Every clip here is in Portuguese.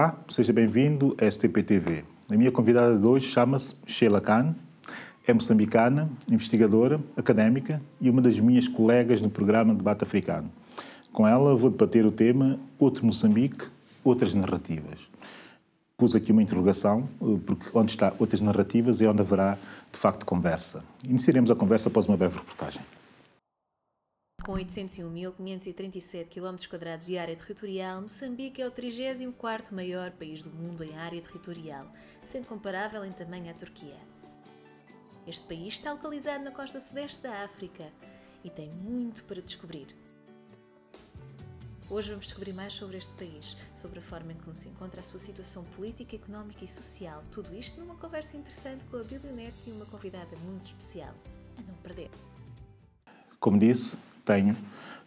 Olá, seja bem-vindo à STP-TV. A minha convidada de hoje chama-se Sheila Khan, é moçambicana, investigadora, académica e uma das minhas colegas no programa Debate Africano. Com ela vou debater o tema Outro Moçambique, Outras Narrativas. Pus aqui uma interrogação, porque onde está outras narrativas é onde haverá, de facto, conversa. Iniciaremos a conversa após uma breve reportagem. Com 801.537 km² de área territorial, Moçambique é o 34º maior país do mundo em área territorial, sendo comparável em tamanho à Turquia. Este país está localizado na costa sudeste da África e tem muito para descobrir. Hoje vamos descobrir mais sobre este país, sobre a forma em como se encontra a sua situação política, económica e social. Tudo isto numa conversa interessante com a Bilionete e uma convidada muito especial. A não perder. Como disse, tenho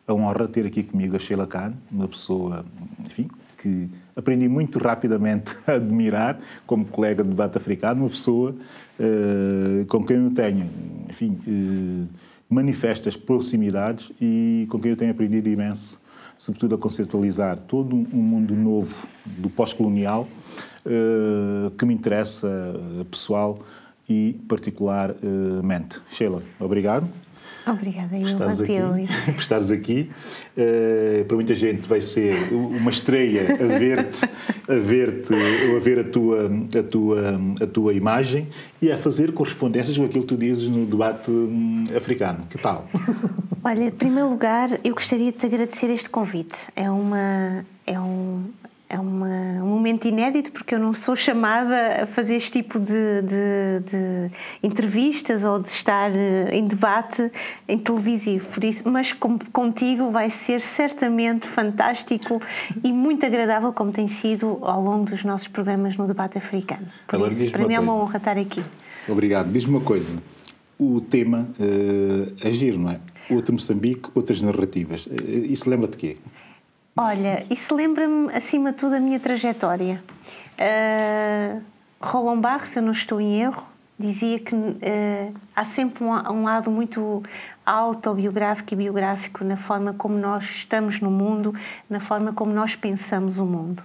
a honra de ter aqui comigo a Sheila Khan, uma pessoa, enfim, que aprendi muito rapidamente a admirar como colega de debate africano, uma pessoa com quem eu tenho, enfim, manifestas proximidades e com quem eu tenho aprendido imenso, sobretudo a conceptualizar todo um mundo novo do pós-colonial que me interessa pessoal e particularmente. Sheila, obrigado. Obrigada, eu, por estares aqui. Para muita gente vai ser uma estreia a ver a tua imagem e a fazer correspondências com aquilo que tu dizes no debate africano. Que tal? Olha, em primeiro lugar, eu gostaria de te agradecer este convite. É um momento inédito, porque eu não sou chamada a fazer este tipo de entrevistas ou de estar em debate em televisivo, por isso, mas contigo vai ser certamente fantástico e muito agradável, como tem sido ao longo dos nossos programas no debate africano. Por Agora, isso, para mim é uma honra estar aqui. Obrigado. Diz-me uma coisa, o tema é giro, não é? Outro Moçambique, outras narrativas. Isso lembra-te de quê? Olha, isso lembra-me, acima de tudo, a minha trajetória. Roland Barthes, se eu não estou em erro, dizia que há sempre um lado muito autobiográfico e biográfico na forma como nós estamos no mundo, na forma como nós pensamos o mundo.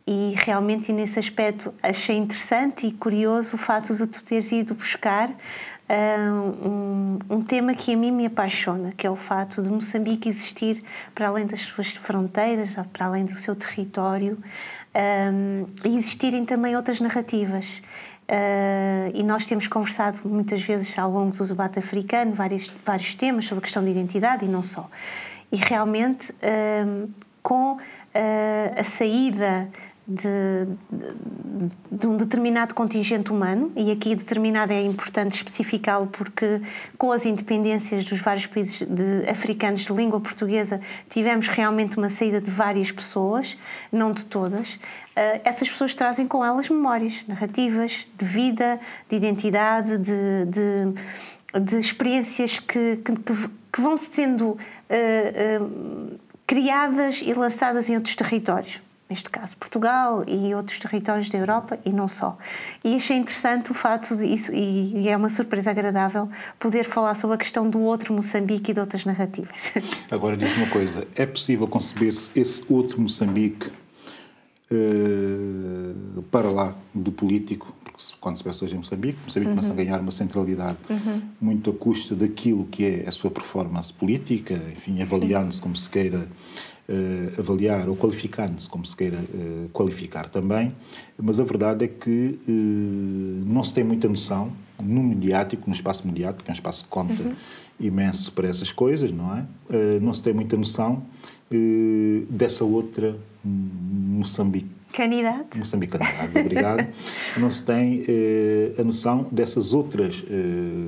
E realmente, nesse aspecto, achei interessante e curioso o fato de tu teres ido buscar um tema que a mim me apaixona, que é o fato de Moçambique existir para além das suas fronteiras, para além do seu território, e existirem também outras narrativas. E nós temos conversado muitas vezes ao longo do debate africano vários temas sobre a questão de identidade e não só. E realmente, com a saída de um determinado contingente humano, e aqui determinado é importante especificá-lo porque com as independências dos vários países africanos de língua portuguesa tivemos realmente uma saída de várias pessoas, não de todas. Essas pessoas trazem com elas memórias, narrativas de vida, de identidade, de experiências que vão sendo criadas e lançadas em outros territórios. Neste caso Portugal e outros territórios da Europa e não só. E achei interessante o fato disso, e é uma surpresa agradável poder falar sobre a questão do outro Moçambique e de outras narrativas. Agora diz-me uma coisa, é possível conceber-se esse outro Moçambique para lá do político? Porque quando se pensa hoje em Moçambique começa a ganhar uma centralidade muito à custa daquilo que é a sua performance política, enfim, avaliando-se como se queira avaliar ou qualificando-se como se queira qualificar também, mas a verdade é que não se tem muita noção no mediático, no espaço mediático, que é um espaço que conta imenso para essas coisas, não é? Não se tem muita noção dessa outra Moçambicanidade, obrigado. Não se tem a noção dessas outras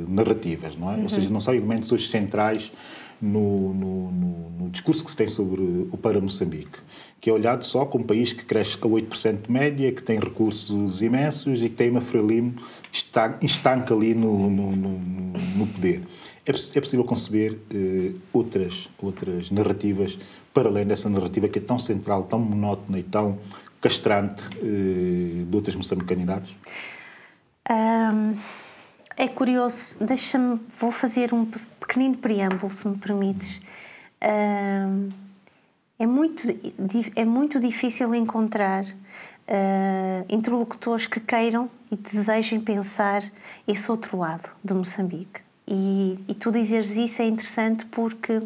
narrativas, não é? Ou seja, não são elementos hoje centrais no discurso que se tem sobre o para Moçambique, que é olhado só como um país que cresce a 8% de média, que tem recursos imensos e que tem uma Frelimo estanca ali no poder. É possível conceber outras narrativas para além dessa narrativa que é tão central, tão monótona e tão castrante de outras moçambicanidades? É curioso, vou fazer um pequenino preâmbulo, se me permites. É muito difícil encontrar interlocutores que queiram e desejem pensar esse outro lado de Moçambique. E tu dizeres isso é interessante porque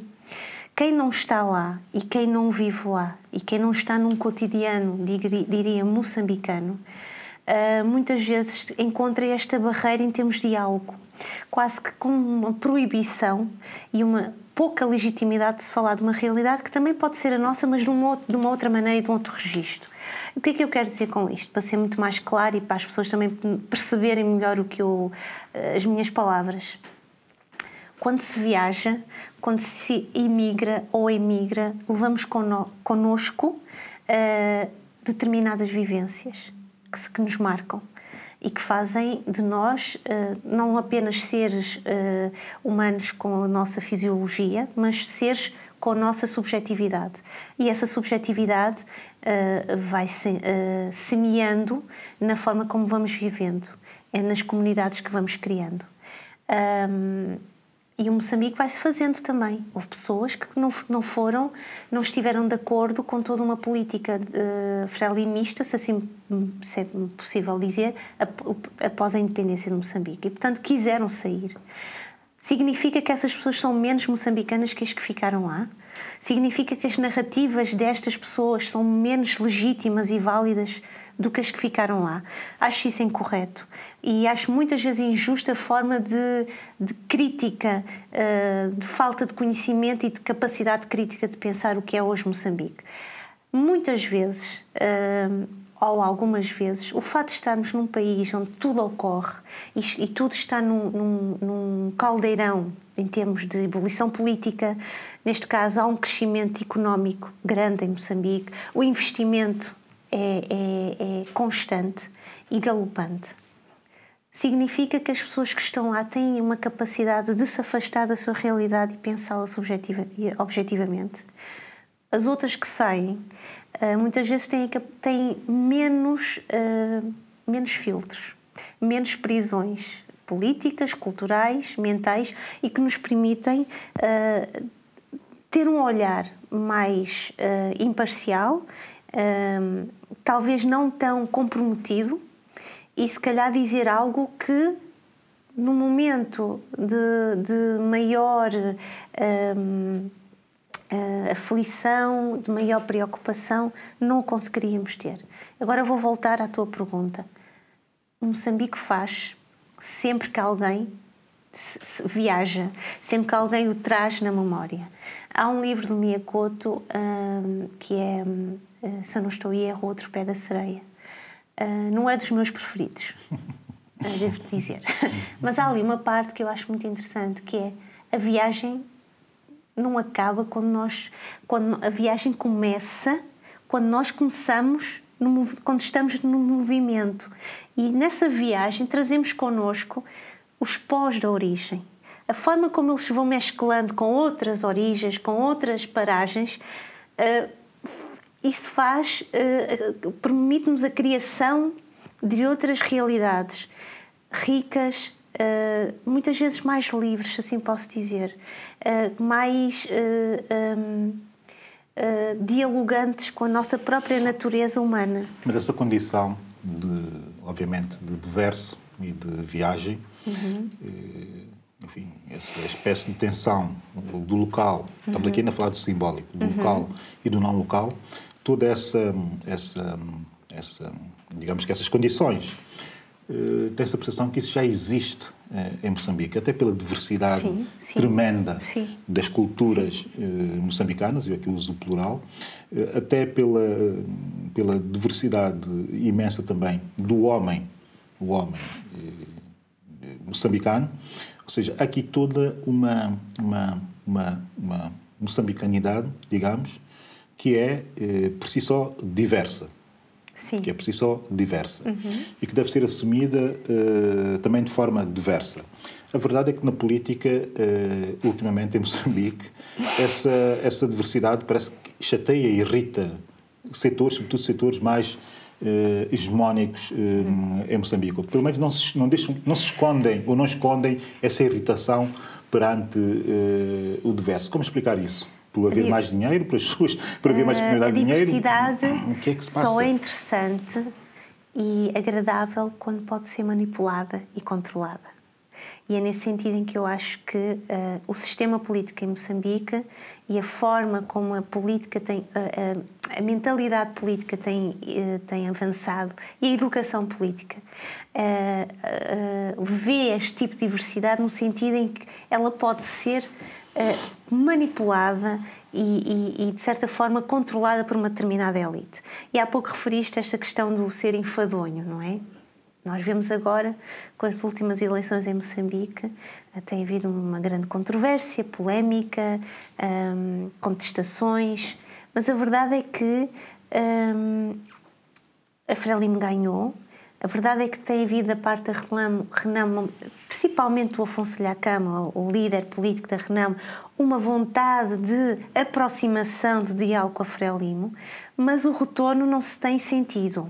quem não está lá e quem não vive lá e quem não está num cotidiano, diria, moçambicano, muitas vezes encontra esta barreira em termos de diálogo, quase que com uma proibição e uma pouca legitimidade de se falar de uma realidade que também pode ser a nossa, mas de uma outra maneira e de um outro registro. O que é que eu quero dizer com isto? Para ser muito mais claro e para as pessoas também perceberem melhor as minhas palavras. Quando se viaja, quando se imigra ou emigra, levamos connosco determinadas vivências que nos marcam e que fazem de nós não apenas seres humanos com a nossa fisiologia, mas seres com a nossa subjetividade. E essa subjetividade vai semeando na forma como vamos vivendo, é nas comunidades que vamos criando. E o Moçambique vai-se fazendo também. Houve pessoas que não estiveram de acordo com toda uma política frelimista, se assim se é possível dizer, após a independência de Moçambique. E, portanto, quiseram sair. Significa que essas pessoas são menos moçambicanas que as que ficaram lá? Significa que as narrativas destas pessoas são menos legítimas e válidas do que as que ficaram lá? Acho isso incorreto e acho muitas vezes injusta a forma de crítica, de falta de conhecimento e de capacidade crítica de pensar o que é hoje Moçambique. Muitas vezes, ou algumas vezes, o fato de estarmos num país onde tudo ocorre e tudo está num caldeirão em termos de ebulição política, neste caso há um crescimento económico grande em Moçambique, o investimento é constante e galopante. Significa que as pessoas que estão lá têm uma capacidade de se afastar da sua realidade e pensá-la objetivamente. As outras que saem, muitas vezes têm menos filtros, menos prisões políticas, culturais, mentais e que nos permitem ter um olhar mais imparcial, talvez não tão comprometido e se calhar dizer algo que no momento de maior aflição, de maior preocupação, não o conseguiríamos ter. Agora vou voltar à tua pergunta. Moçambique faz sempre que alguém viaja, sempre que alguém o traz na memória. Há um livro do Mia Couto que é, se eu não estou em erro, Outro Pé da Sereia. Não é dos meus preferidos, devo dizer. Mas há ali uma parte que eu acho muito interessante, que é a viagem não acaba quando a viagem começa, quando nós começamos, quando estamos no movimento. E nessa viagem trazemos connosco os pós da origem. A forma como eles se vão mesclando com outras origens, com outras paragens, isso permite-nos a criação de outras realidades ricas, muitas vezes mais livres, se assim posso dizer, mais dialogantes com a nossa própria natureza humana. Mas essa condição, obviamente, de diverso e de viagem, enfim, essa espécie de tensão do local, estamos aqui ainda a falar do simbólico, do local e do não local, toda digamos que essas condições, tem essa percepção que isso já existe em Moçambique, até pela diversidade tremenda das culturas moçambicanas, eu aqui uso o plural, até pela diversidade imensa também do homem moçambicano, ou seja, aqui toda uma moçambicanidade, digamos, que é por si só diversa. Sim. Que é por si só diversa e que deve ser assumida também de forma diversa. A verdade é que na política, ultimamente em Moçambique, essa diversidade parece que chateia e irrita setores, sobretudo setores mais hegemónicos em Moçambique. Pelo menos não se escondem essa irritação perante o diverso. Como explicar isso? Por haver mais dinheiro, para as pessoas, por haver mais disponibilidade de dinheiro? A diversidade o que é que se passa? só é interessante e agradável quando pode ser manipulada e controlada. E é nesse sentido em que eu acho que o sistema político em Moçambique e a forma como a política tem, a mentalidade política tem avançado e a educação política vê este tipo de diversidade no sentido em que ela pode ser manipulada e, de certa forma, controlada por uma determinada elite. E há pouco referiste esta questão do ser enfadonho, não é? Nós vemos agora, com as últimas eleições em Moçambique, tem havido uma grande controvérsia, polémica, contestações, mas a verdade é que a Frelimo ganhou. A verdade é que tem havido da parte da Renamo, principalmente o Afonso Lhacama, o líder político da Renamo, uma vontade de aproximação, de diálogo com a Frelimo, mas o retorno não se tem sentido.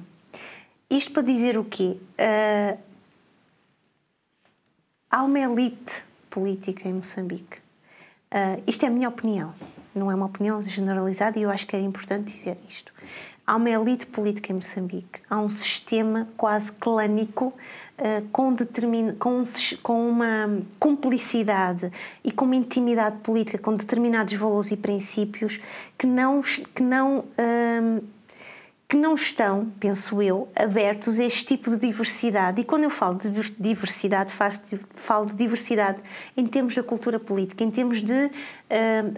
Isto para dizer o quê? Há uma elite política em Moçambique. Isto é a minha opinião, não é uma opinião generalizada e eu acho que é importante dizer isto. Há uma elite política em Moçambique, há um sistema quase clânico com uma cumplicidade e com uma intimidade política, com determinados valores e princípios que não estão, penso eu, abertos a este tipo de diversidade. E quando eu falo de diversidade, falo de diversidade em termos da cultura política, em termos de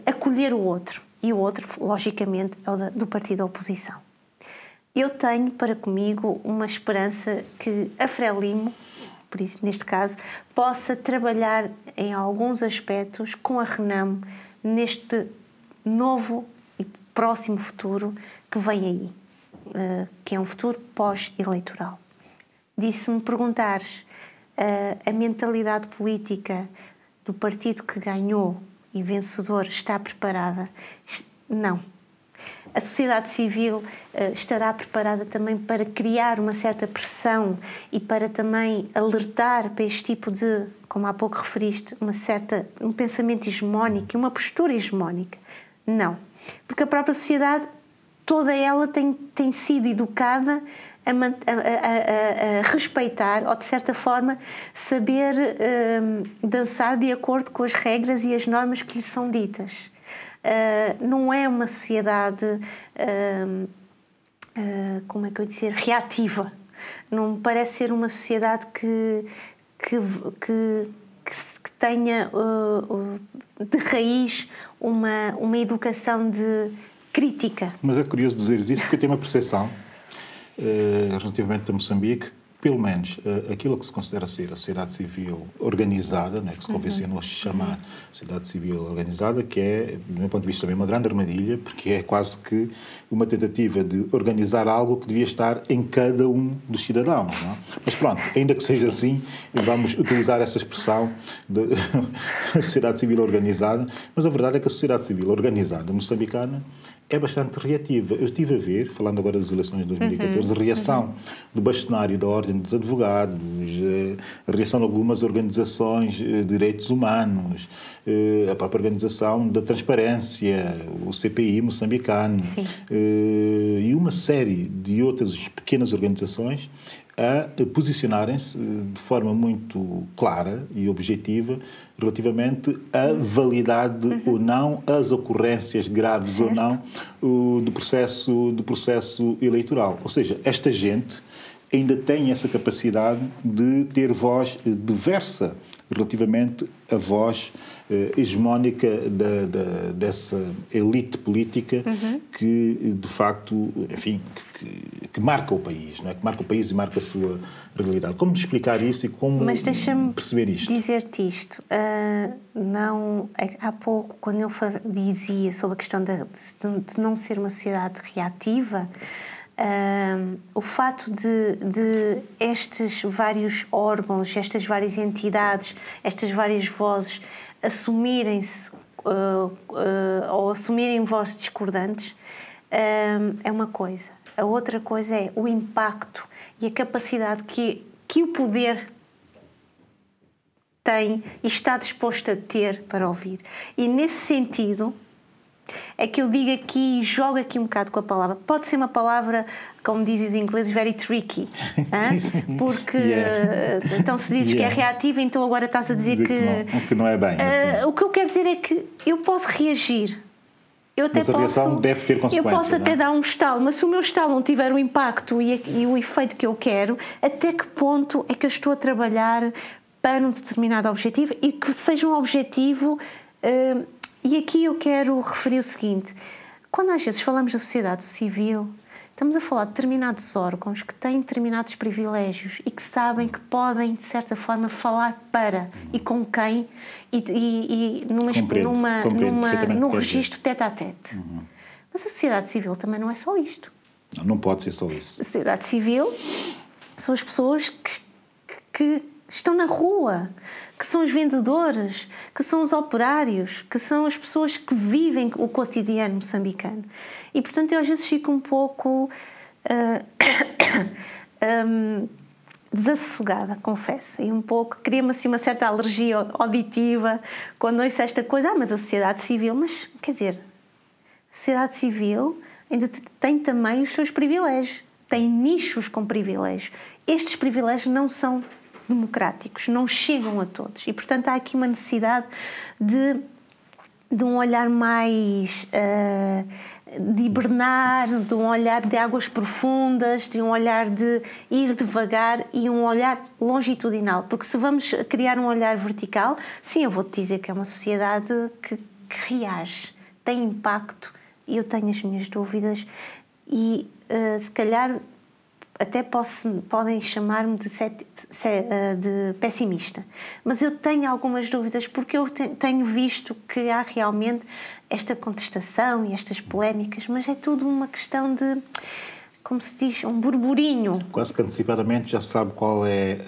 acolher o outro. E o outro, logicamente, é o do partido da oposição. Eu tenho para comigo uma esperança que a Frelimo, por isso neste caso, possa trabalhar em alguns aspectos com a Renamo neste novo e próximo futuro que vem aí. Que é um futuro pós-eleitoral. Se me perguntares a mentalidade política do partido que ganhou e vencedor está preparada? Não. A sociedade civil estará preparada também para criar uma certa pressão e para também alertar para este tipo de, como há pouco referiste, um pensamento hegemónico e uma postura hegemónica? Não. Porque a própria sociedade toda ela tem sido educada a respeitar ou, de certa forma, saber dançar de acordo com as regras e as normas que lhe são ditas. Não é uma sociedade, como é que eu ia dizer, reativa. Não me parece ser uma sociedade que tenha de raiz uma educação de crítica. Mas é curioso dizer isso porque eu tenho uma percepção relativamente a Moçambique, pelo menos aquilo que se considera ser a sociedade civil organizada, né, que se convencionou a chamar sociedade civil organizada, que é, do meu ponto de vista, também uma grande armadilha, porque é quase que uma tentativa de organizar algo que devia estar em cada um dos cidadãos. Não é? Mas pronto, ainda que seja assim, vamos utilizar essa expressão de sociedade civil organizada, mas a verdade é que a sociedade civil organizada moçambicana é bastante reativa. Eu estive a ver, falando agora das eleições de 2014, a reação do bastonário da Ordem dos Advogados, a reação de algumas organizações de direitos humanos, a própria organização da Transparência, o CPI moçambicano, e uma série de outras pequenas organizações a posicionarem-se de forma muito clara e objetiva relativamente à validade ou não, as ocorrências graves ou não do processo eleitoral. Ou seja, esta gente ainda tem essa capacidade de ter voz diversa relativamente à voz hegemónica dessa elite política que, de facto, enfim, que marca o país, não é? Que marca o país e marca a sua realidade. Como explicar isso e como perceber isto? Mas deixa-me dizer-te isto. Há pouco, quando eu dizia sobre a questão de não ser uma sociedade reativa, o fato de estes vários órgãos, estas várias entidades, estas várias vozes assumirem-se ou assumirem vozes discordantes é uma coisa. A outra coisa é o impacto e a capacidade que o poder tem e está disposto a ter para ouvir. E nesse sentido, é que eu digo aqui e jogo aqui um bocado com a palavra. Pode ser uma palavra, como dizem os ingleses, very tricky. Porque então se dizes que é reativa, então agora estás a dizer que não é bem. Assim. O que eu quero dizer é que eu posso reagir. Mas a reação deve ter consequências. Eu posso até dar um estalo, mas se o meu estalo não tiver o impacto e o efeito que eu quero, até que ponto é que eu estou a trabalhar para um determinado objetivo e que seja um objetivo... E aqui eu quero referir o seguinte: quando às vezes falamos da sociedade civil, estamos a falar de determinados órgãos que têm determinados privilégios e que sabem que podem, de certa forma, falar para e com quem e num registro tete-a-tete. Mas a sociedade civil também não é só isto. Não pode ser só isso. A sociedade civil são as pessoas que estão na rua, que são os vendedores, que são os operários, que são as pessoas que vivem o cotidiano moçambicano. E, portanto, eu às vezes fico um pouco desassossegada, confesso, e um pouco, cria-me assim uma certa alergia auditiva quando ouço esta coisa, mas a sociedade civil, mas, quer dizer, a sociedade civil ainda tem também os seus privilégios, tem nichos com privilégios. Estes privilégios não são democráticos, não chegam a todos. E, portanto, há aqui uma necessidade de um olhar mais de hibernar, de um olhar de águas profundas, de um olhar de ir devagar e um olhar longitudinal. Porque se vamos criar um olhar vertical, sim, eu vou-te dizer que é uma sociedade que reage, tem impacto, e eu tenho as minhas dúvidas e, se calhar, até podem chamar-me de pessimista, mas eu tenho algumas dúvidas porque eu tenho visto que há realmente esta contestação e estas polémicas, mas é tudo uma questão de, como se diz, um burburinho. Quase que antecipadamente já sabe qual é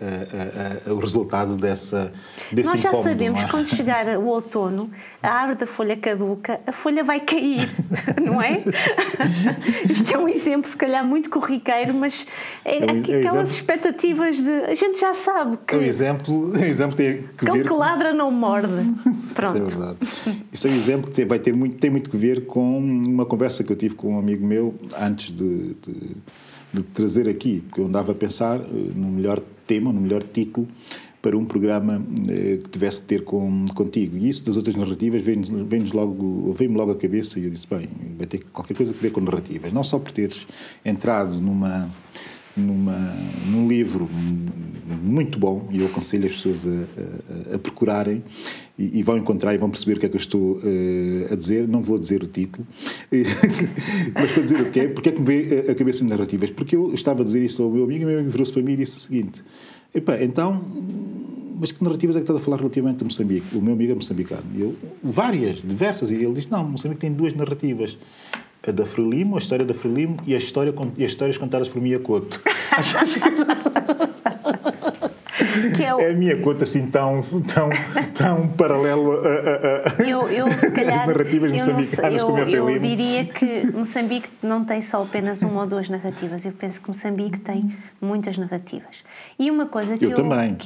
o resultado desse incómodo. Nós já sabemos que quando chegar o outono, a árvore da folha caduca, a folha vai cair, não é? Isto é um exemplo, se calhar, muito corriqueiro, mas aquelas expectativas de... A gente já sabe que... O exemplo tem que ver... que ladra não morde. Pronto. Isso é verdade. Isso é um exemplo que tem muito que ver com uma conversa que eu tive com um amigo meu antes de trazer aqui, porque eu andava a pensar no melhor tema, no melhor título para um programa que tivesse que ter contigo. E isso das outras narrativas veio-me logo à cabeça e eu disse, bem, vai ter qualquer coisa a ver com narrativas. Não só por teres entrado num livro muito bom, e eu aconselho as pessoas a procurarem e vão encontrar e vão perceber o que é que eu estou a dizer. Não vou dizer o título, mas para dizer o que é, porque é que me veio a cabeça de narrativas. Porque eu estava a dizer isso ao meu amigo e o meu amigo virou-se para mim e disse o seguinte: então, mas que narrativas é que estás a falar relativamente a Moçambique? O meu amigo é moçambicano. E eu, diversas. E ele disse, não, Moçambique tem duas narrativas. A da Frelimo, a história da Frelimo e as histórias contadas por Mia Couto. Que é a Mia Couto assim tão paralelo eu se calhar, as narrativas moçambicanas como a Frelimo. Eu diria que Moçambique não tem só apenas uma ou duas narrativas. Eu penso que Moçambique tem muitas narrativas. E uma coisa que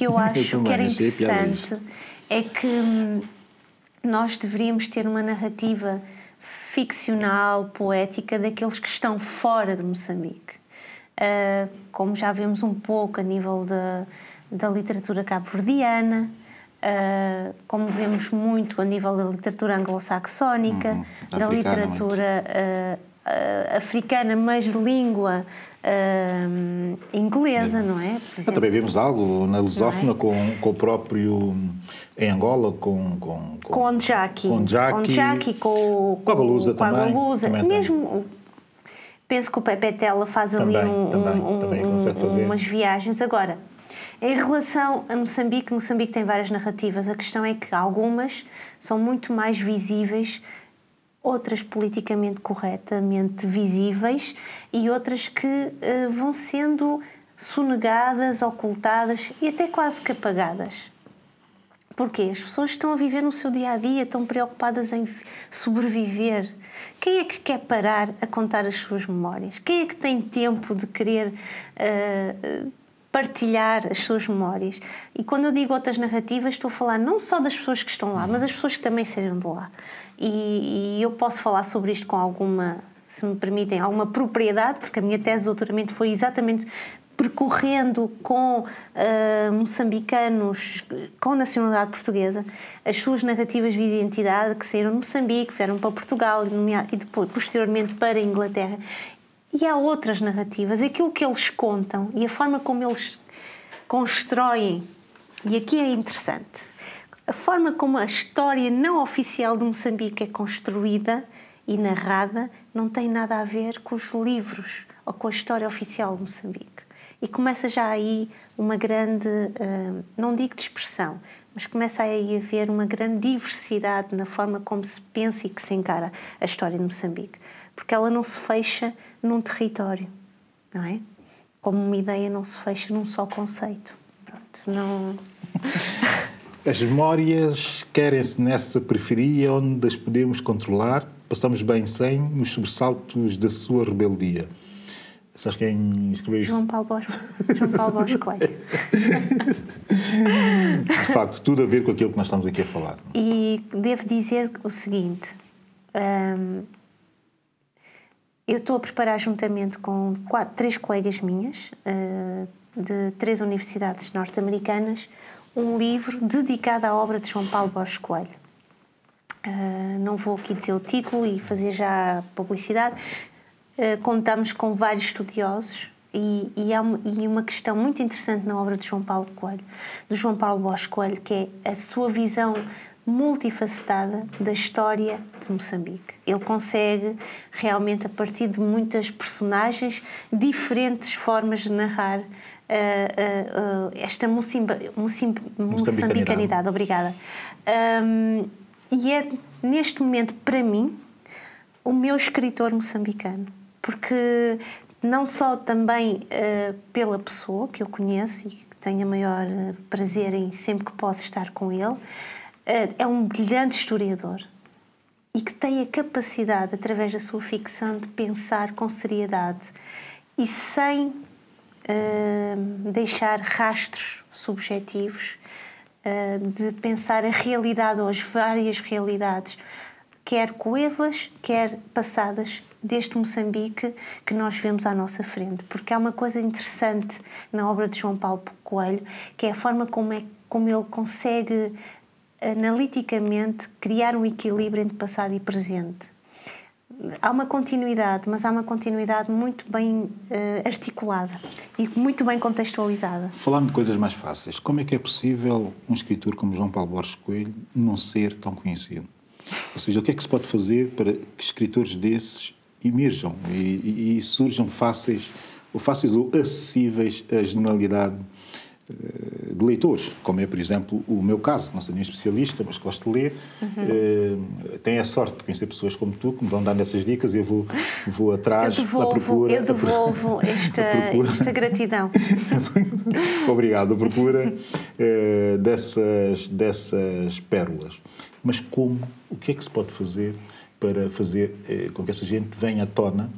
eu acho que era interessante é que nós deveríamos ter uma narrativa ficcional, poética, daqueles que estão fora de Moçambique. Como já vemos um pouco a nível da literatura cabo-verdiana, como vemos muito a nível da literatura anglo-saxónica, da literatura africana, mas de língua inglesa, não é? Também vemos algo na lusófona com o próprio... Em Angola, com Ondjaki, com a Galusa também. Mesmo, penso que o Pepe Tela faz ali umas viagens. Agora, em relação a Moçambique tem várias narrativas. A questão é que algumas são muito mais visíveis, outras politicamente corretamente visíveis e outras que vão sendo sonegadas, ocultadas e até quase que apagadas. Porquê? As pessoas estão a viver no seu dia-a-dia, estão preocupadas em sobreviver. Quem é que quer parar a contar as suas memórias? Quem é que tem tempo de querer partilhar as suas memórias. E quando eu digo outras narrativas, estou a falar não só das pessoas que estão lá, mas as pessoas que também saíram de lá. E eu posso falar sobre isto com alguma, se me permitem, alguma propriedade, porque a minha tese de doutoramento foi exatamente percorrendo com moçambicanos com nacionalidade portuguesa as suas narrativas de identidade, que saíram de Moçambique, vieram para Portugal e depois, posteriormente para a Inglaterra. E há outras narrativas, aquilo que eles contam e a forma como eles constroem, e aqui é interessante, a forma como a história não oficial de Moçambique é construída e narrada não tem nada a ver com os livros ou com a história oficial de Moçambique. E começa já aí uma grande, não digo dispersão, mas começa aí a haver uma grande diversidade na forma como se pensa e que se encara a história de Moçambique. Porque ela não se fecha num território, não é? Como uma ideia não se fecha num só conceito. Pronto, não... As memórias querem-se nessa periferia onde as podemos controlar, passamos bem sem os sobressaltos da sua rebeldia. Sabes quem escreveu isto? João Paulo Bosco Coelho. De facto, tudo a ver com aquilo que nós estamos aqui a falar. E devo dizer o seguinte... eu estou a preparar, juntamente com 3 colegas minhas, de 3 universidades norte-americanas, um livro dedicado à obra de João Paulo Bosco Coelho. Não vou aqui dizer o título e fazer já publicidade. Contamos com vários estudiosos e há uma questão muito interessante na obra de João Paulo Coelho, de João Paulo Bosco Coelho, que é a sua visão multifacetada da história de Moçambique. Ele consegue realmente, a partir de muitas personagens, diferentes formas de narrar esta moçambicanidade. Obrigada. E é, neste momento, para mim, o meu escritor moçambicano, porque não só também pela pessoa que eu conheço e que tenho a maior prazer em sempre que posso estar com ele, é um brilhante historiador e que tem a capacidade, através da sua ficção, de pensar com seriedade e sem deixar rastros subjetivos, de pensar a realidade ou as várias realidades, quer coevas, quer passadas, deste Moçambique que nós vemos à nossa frente. Porque há uma coisa interessante na obra de João Paulo Coelho, que é a forma como ele consegue analiticamente criar um equilíbrio entre passado e presente. Há uma continuidade, mas há uma continuidade muito bem articulada e muito bem contextualizada. Falando de coisas mais fáceis, como é que é possível um escritor como João Paulo Bosco Coelho não ser tão conhecido? Ou seja, o que é que se pode fazer para que escritores desses emerjam e surjam fáceis ou acessíveis à generalidade de leitores, como é, por exemplo, o meu caso. Não sou nenhum especialista, mas gosto de ler. Tenho a sorte de conhecer pessoas como tu, que me vão dando essas dicas e eu vou atrás da procura. Eu devolvo esta gratidão. Obrigado. A procura dessas pérolas. Mas como? O que é que se pode fazer para fazer com que essa gente venha à tona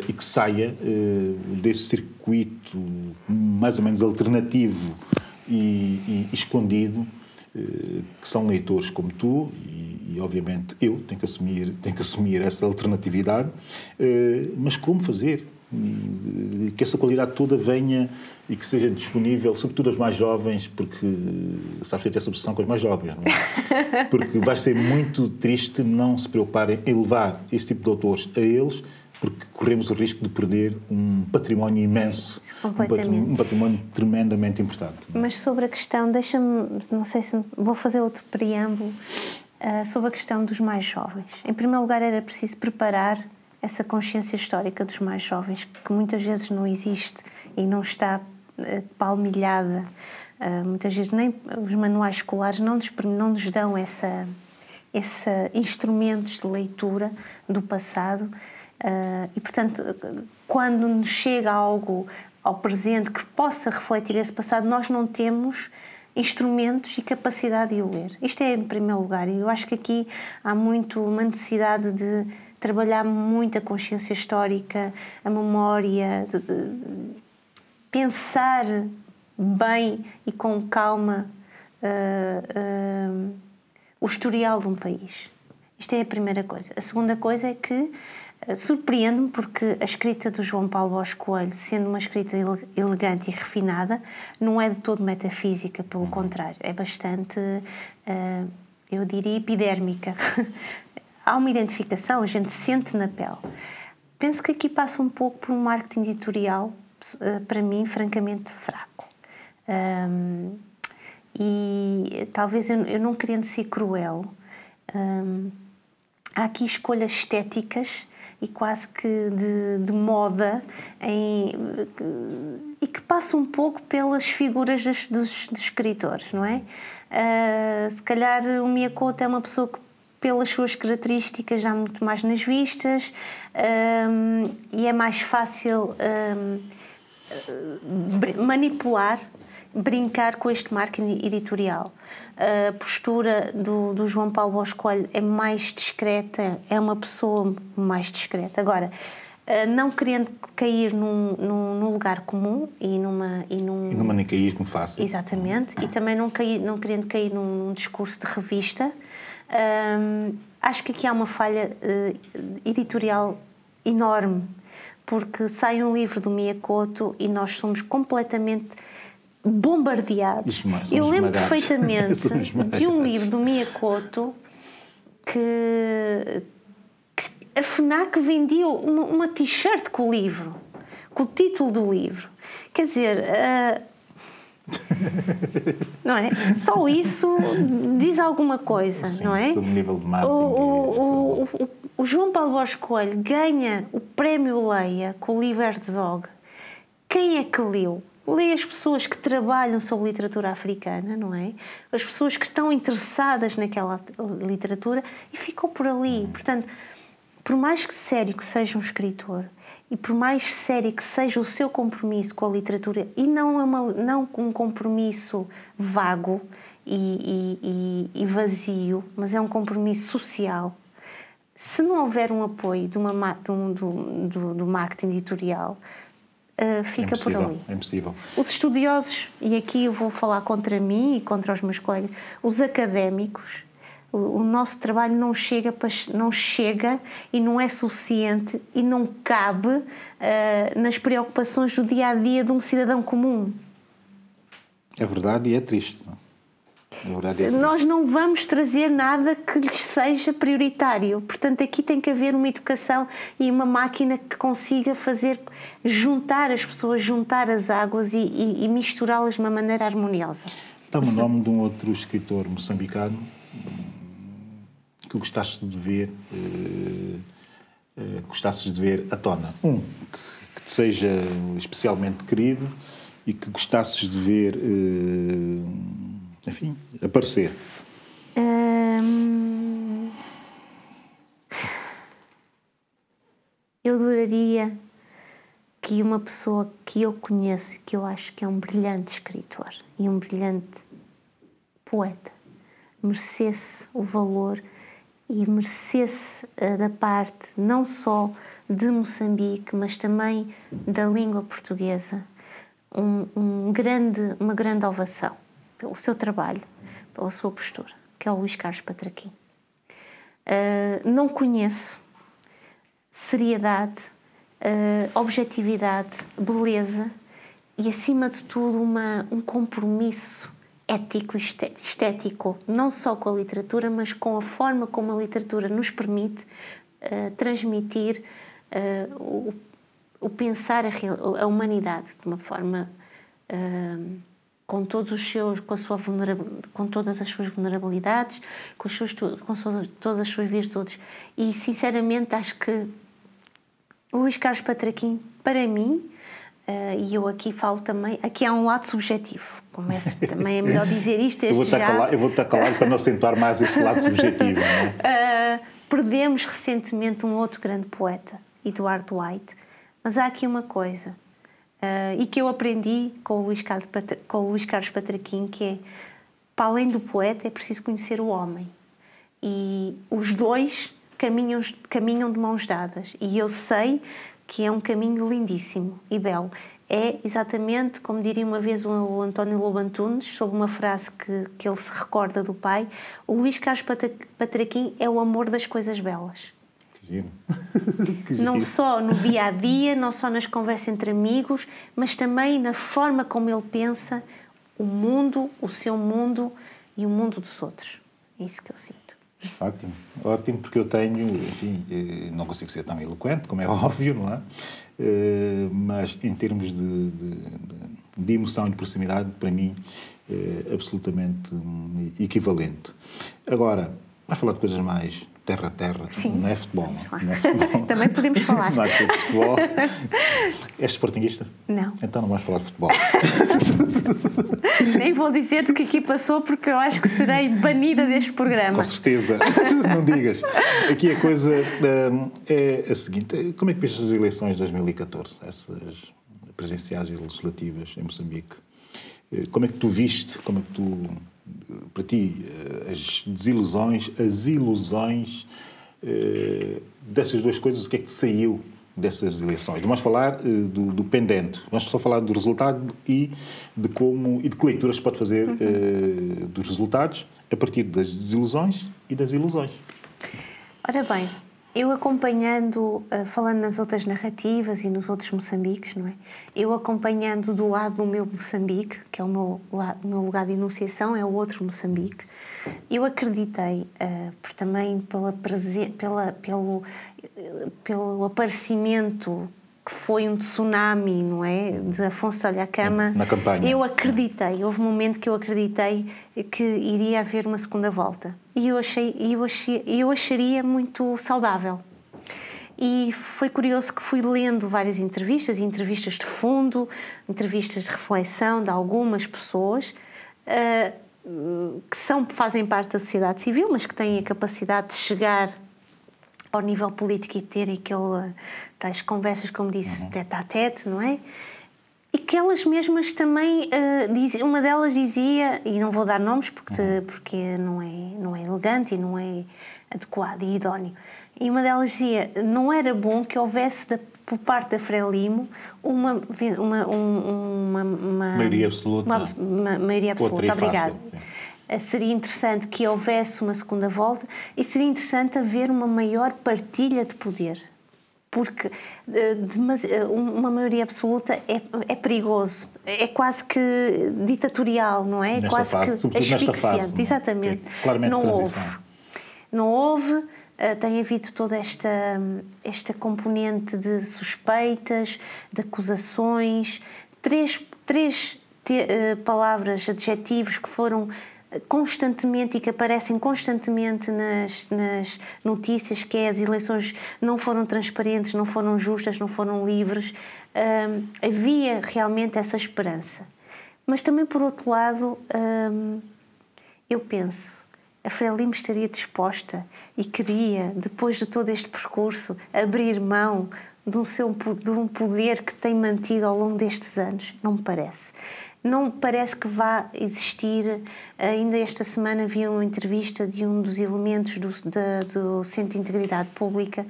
e que saia desse circuito mais ou menos alternativo e escondido, que são leitores como tu e obviamente eu tenho que assumir essa alternatividade, mas como fazer que essa qualidade toda venha e que seja disponível, sobretudo aos mais jovens, porque sabes que eu tenho essa obsessão com os mais jovens, não é? Porque vai ser muito triste não se preocuparem em levar este tipo de autores a eles, porque corremos o risco de perder um património imenso, um património tremendamente importante. Não é? Mas sobre a questão, deixa-me, não sei se vou fazer outro preâmbulo, sobre a questão dos mais jovens. Em primeiro lugar, era preciso preparar essa consciência histórica dos mais jovens, que muitas vezes não existe e não está palmilhada. Muitas vezes nem os manuais escolares não nos dão esses instrumentos de leitura do passado. E, portanto, quando nos chega algo ao presente que possa refletir esse passado, nós não temos instrumentos e capacidade de o ler. Isto é em primeiro lugar, e eu acho que aqui há muito uma necessidade de trabalhar muito a consciência histórica, a memória, pensar bem e com calma o historial de um país. Isto é a primeira coisa. A segunda coisa é que surpreende-me porque a escrita do João Paulo Bosco Coelho, sendo uma escrita elegante e refinada, não é de todo metafísica, pelo contrário, é bastante, eu diria, epidérmica. Há uma identificação, a gente sente na pele. Penso que aqui passa um pouco por um marketing editorial, para mim, francamente fraco. E talvez eu não querendo ser cruel, há aqui escolhas estéticas e quase que de moda e que passa um pouco pelas figuras dos escritores, não é? Se calhar o Miyakoto é uma pessoa que, pelas suas características, já muito mais nas vistas, e é mais fácil manipular, brincar com este marketing editorial. A postura do João Paulo Bosco Coelho é mais discreta, é uma pessoa mais discreta. Agora, não querendo cair num lugar comum e num manicaísmo fácil. Exatamente, e também não querendo cair num discurso de revista, acho que aqui há uma falha editorial enorme, porque sai um livro do Miyakoto e nós somos completamente bombardeados. Eu lembro perfeitamente de um livro do Miyakoto que a FNAC vendia uma t-shirt com o livro, com o título do livro. Quer dizer, não é? Só isso diz alguma coisa. Sim, não é? Sobre o nível de marketing. O João Paulo Bosco Coelho ganha o prémio Leia com o livro Herzog. Quem é que leu? Lê as pessoas que trabalham sobre literatura africana, não é? As pessoas que estão interessadas naquela literatura e ficou por ali. Portanto, por mais que sério que seja um escritor e por mais sério que seja o seu compromisso com a literatura, e não um compromisso vago e vazio, mas é um compromisso social, se não houver um apoio do marketing editorial, fica por ali. É impossível. Os estudiosos, e aqui eu vou falar contra mim e contra os meus colegas, os académicos, o nosso trabalho não chega e não é suficiente e não cabe nas preocupações do dia-a-dia de um cidadão comum. É verdade e é triste, não? Nós não vamos trazer nada que lhes seja prioritário. Portanto, aqui tem que haver uma educação e uma máquina que consiga juntar as pessoas, juntar as águas e misturá-las de uma maneira harmoniosa. Dá-me o nome de um outro escritor moçambicano que gostasses de ver à tona. Que te seja especialmente querido e que gostasses de ver... enfim, aparecer. Eu adoraria que uma pessoa que eu conheço, que eu acho que é um brilhante escritor e um brilhante poeta, merecesse o valor e merecesse da parte não só de Moçambique, mas também da língua portuguesa, uma grande ovação pelo seu trabalho, pela sua postura, que é o Luís Carlos Patraquim. Não conheço seriedade, objetividade, beleza e, acima de tudo, um compromisso ético e estético, não só com a literatura, mas com a forma como a literatura nos permite transmitir o pensar a humanidade de uma forma... com todas as suas vulnerabilidades, com todas as suas virtudes. E, sinceramente, acho que o Luís Carlos Patraquim, para mim, e eu aqui falo também, aqui há um lado subjetivo. Também é melhor dizer isto. Eu vou-te calar para não acentuar mais esse lado subjetivo. Não é? Perdemos recentemente um outro grande poeta, Eduardo White, mas há aqui uma coisa... e que eu aprendi com o Luís Carlos Patraquim, que é, para além do poeta, é preciso conhecer o homem. E os dois caminham de mãos dadas. E eu sei que é um caminho lindíssimo e belo. é exatamente, como diria uma vez o António Lobo Antunes, sobre uma frase que ele se recorda do pai: o Luís Carlos Patraquim é o amor das coisas belas. Que giro. Que Não giro. só no dia-a-dia, não só nas conversas entre amigos, mas também na forma como ele pensa o mundo, o seu mundo e o mundo dos outros. É isso que eu sinto. Ótimo, ótimo, porque eu tenho, enfim, não consigo ser tão eloquente, como é óbvio, não é? Mas em termos de emoção e de proximidade, para mim, é absolutamente equivalente. Agora, vais falar de coisas mais terra a terra, Sim, não é futebol, vamos não é futebol. Também podemos falar. Não há de ser de futebol. És sportinguista? Não. Então não vais falar de futebol. Nem vou dizer-te que aqui passou, porque eu acho que serei banida deste programa. Com certeza, não digas. Aqui a coisa é a seguinte: como é que viste as eleições de 2014, essas presidenciais e legislativas em Moçambique? Como é que tu viste, como é que tu, para ti, as desilusões, as ilusões dessas duas coisas, o que é que saiu dessas eleições? Não vamos falar do pendente, vamos só falar do resultado e de como e de que leituras se pode fazer dos resultados a partir das desilusões e das ilusões. Ora bem, eu acompanhando, falando nas outras narrativas e nos outros Moçambiques, não é? Eu acompanhando do lado do meu Moçambique, que é o meu lugar de enunciação, é o outro Moçambique, eu acreditei, também pelo aparecimento que foi um tsunami, não é? De Afonso Talhacama. Na campanha. Eu acreditei, houve um momento que eu acreditei que iria haver uma segunda volta. E eu acharia muito saudável. E foi curioso que fui lendo várias entrevistas, entrevistas de fundo, entrevistas de reflexão de algumas pessoas que fazem parte da sociedade civil, mas que têm a capacidade de chegar ao nível político e ter tais conversas, como disse, tete a tete, não é? E que elas mesmas também, uma delas dizia, e não vou dar nomes porque não é elegante e não é adequado e idóneo, e uma delas dizia, não era bom que houvesse por parte da Frelimo uma maioria absoluta. Uma maioria absoluta, obrigada. Fácil. Seria interessante que houvesse uma segunda volta e seria interessante haver uma maior partilha de poder, porque uma maioria absoluta é perigoso, é quase que ditatorial, não é? Nesta quase fase, que asfixiante. Fase, exatamente. Claramente Não houve. Tem havido toda esta componente de suspeitas, de acusações, três palavras, adjetivos que foram constantemente e que aparecem constantemente nas notícias, que é: as eleições não foram transparentes, não foram justas, não foram livres. Havia realmente essa esperança. Mas também, por outro lado, eu penso, a Frelimo estaria disposta e queria, depois de todo este percurso, abrir mão de um poder que tem mantido ao longo destes anos? Não me parece. Não me parece que vá existir. Ainda esta semana vi uma entrevista de um dos elementos do Centro de Integridade Pública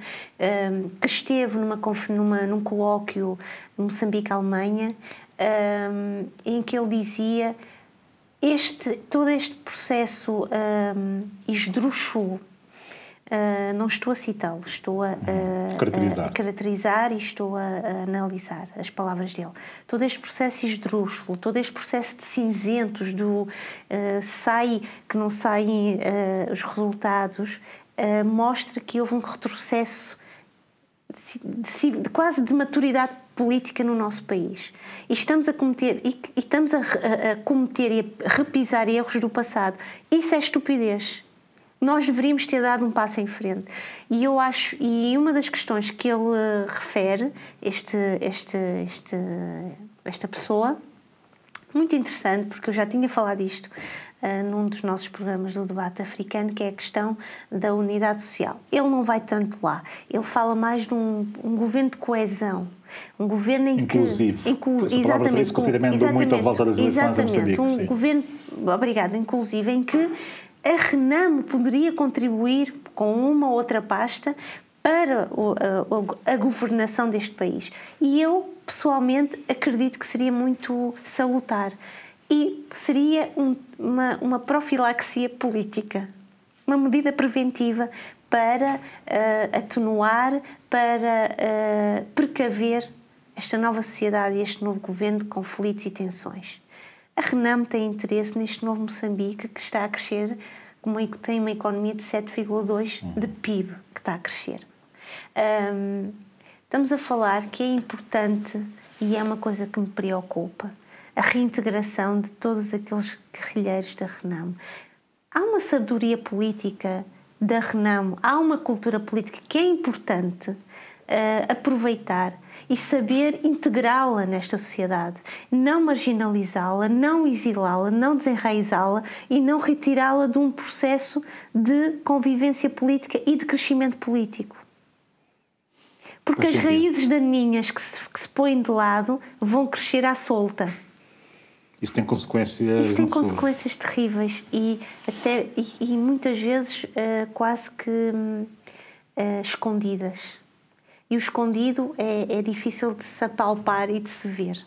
que esteve num colóquio de Moçambique-Alemanha, em que ele dizia: todo este processo esdrúxulo, não estou a citá-lo, estou a caracterizar e estou a analisar as palavras dele. Todo este processo esdrúxulo, todo este processo de cinzentos, que não saem os resultados, mostra que houve um retrocesso quase de maturidade política no nosso país. E estamos a cometer e a repisar erros do passado. Isso é estupidez. Nós deveríamos ter dado um passo em frente. E eu acho, e uma das questões que ele refere, esta pessoa, muito interessante, porque eu já tinha falado disto num dos nossos programas do debate africano, que é a questão da unidade social. Ele não vai tanto lá. Ele fala mais de um governo de coesão. Um governo em inclusivo. Que... Exatamente. Considerando muito a volta das eleições em Moçambique. Um governo, obrigado, inclusivo, em que a Renamo poderia contribuir com uma ou outra pasta para a governação deste país. E eu pessoalmente acredito que seria muito salutar e seria uma profilaxia política, uma medida preventiva para atenuar, para precaver esta nova sociedade e este novo governo de conflitos e tensões. A Renamo tem interesse neste novo Moçambique que está a crescer, tem uma economia de 7,2% de PIB que está a crescer. Estamos a falar que é importante, e é uma coisa que me preocupa, a reintegração de todos aqueles guerrilheiros da Renamo. Há uma sabedoria política da Renamo, há uma cultura política que é importante aproveitar e saber integrá-la nesta sociedade, não marginalizá-la, não exilá-la, não desenraizá-la e não retirá-la de um processo de convivência política e de crescimento político. Porque as raízes daninhas que se põem de lado vão crescer à solta. Isso tem consequências... Isso tem consequências terríveis e muitas vezes quase que escondidas. E o escondido é difícil de se apalpar e de se ver.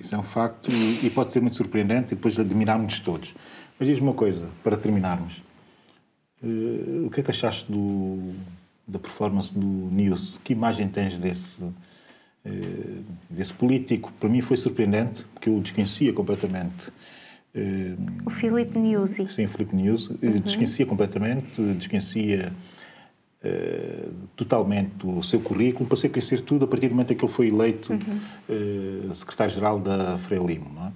Isso é um facto e pode ser muito surpreendente e depois admirarmos todos. Mas diz-me uma coisa, para terminarmos. O que é que achaste da performance do News? Que imagem tens desse político? Para mim foi surpreendente, porque eu o desconhecia completamente. O Filipe Nyusi. Sim, Filipe Nyusi. Desconhecia completamente, desconhecia totalmente o seu currículo. Passei a conhecer tudo a partir do momento em que ele foi eleito secretário-geral da Frelimo, não é?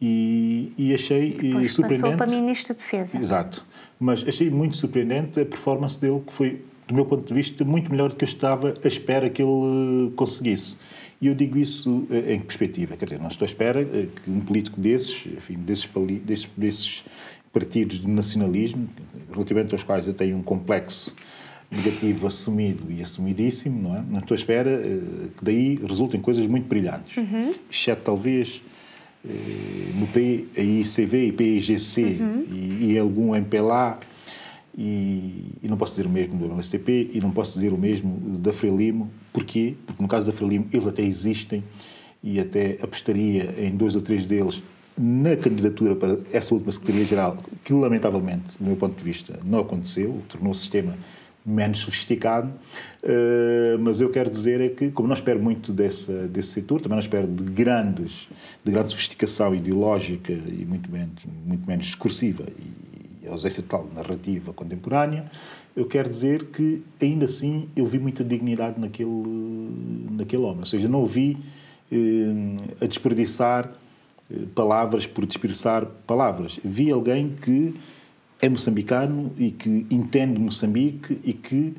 E achei depois surpreendente... passou para Ministro da Defesa. Exato. Mas achei muito surpreendente a performance dele, que foi, do meu ponto de vista, muito melhor do que eu estava à espera que ele conseguisse. E eu digo isso em que perspectiva? Quer dizer, não estou à espera que um político desses, enfim, desses partidos de nacionalismo, relativamente aos quais eu tenho um complexo negativo assumido e assumidíssimo, não é? Não estou à espera que daí resultem coisas muito brilhantes. Exceto, talvez, no PICV e PIGC e algum MPLA, e não posso dizer o mesmo do MSTP e não posso dizer o mesmo da Frelimo. Porquê? Porque no caso da Frelimo eles até existem e até apostaria em 2 ou 3 deles na candidatura para essa última Secretaria-Geral, que lamentavelmente, do meu ponto de vista, não aconteceu, tornou o sistema menos sofisticado, mas eu quero dizer é que, como não espero muito desse setor, também não espero de grande sofisticação ideológica e muito menos discursiva e ausência total de narrativa contemporânea, eu quero dizer que, ainda assim, eu vi muita dignidade naquele homem. Ou seja, não o vi a desperdiçar palavras por desperdiçar palavras. Vi alguém que é moçambicano e que entende Moçambique e que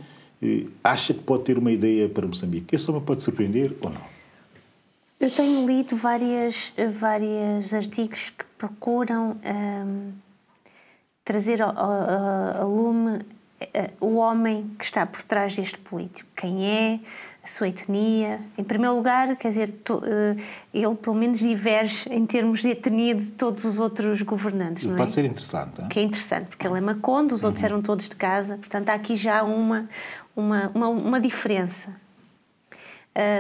acha que pode ter uma ideia para Moçambique. Esse homem pode surpreender ou não? Eu tenho lido vários artigos que procuram trazer ao lume o homem que está por trás deste político. Quem é, a sua etnia. Em primeiro lugar, quer dizer, ele pelo menos diverge em termos de etnia de todos os outros governantes, não é? Pode ser interessante. Que é interessante, porque ele é Maconde, os outros eram todos de casa, portanto há aqui já uma diferença.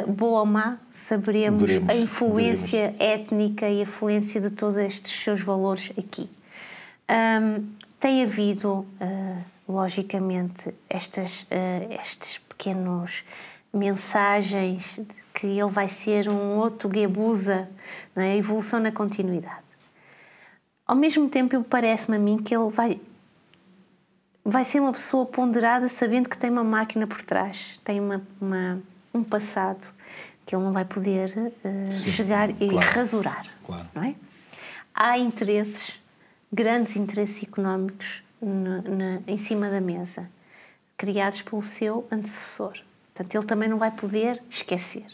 Boa ou má, saberemos a influência étnica e a influência de todos estes seus valores aqui. Tem havido, logicamente, estes pequenos mensagens de que ele vai ser um outro Guebuza, não é? Evolução na continuidade. Ao mesmo tempo, parece-me a mim que ele vai ser uma pessoa ponderada, sabendo que tem uma máquina por trás, tem um passado que ele não vai poder chegar e rasurar. Claro. Não é? Há grandes interesses económicos em cima da mesa, criados pelo seu antecessor. Portanto, ele também não vai poder esquecer.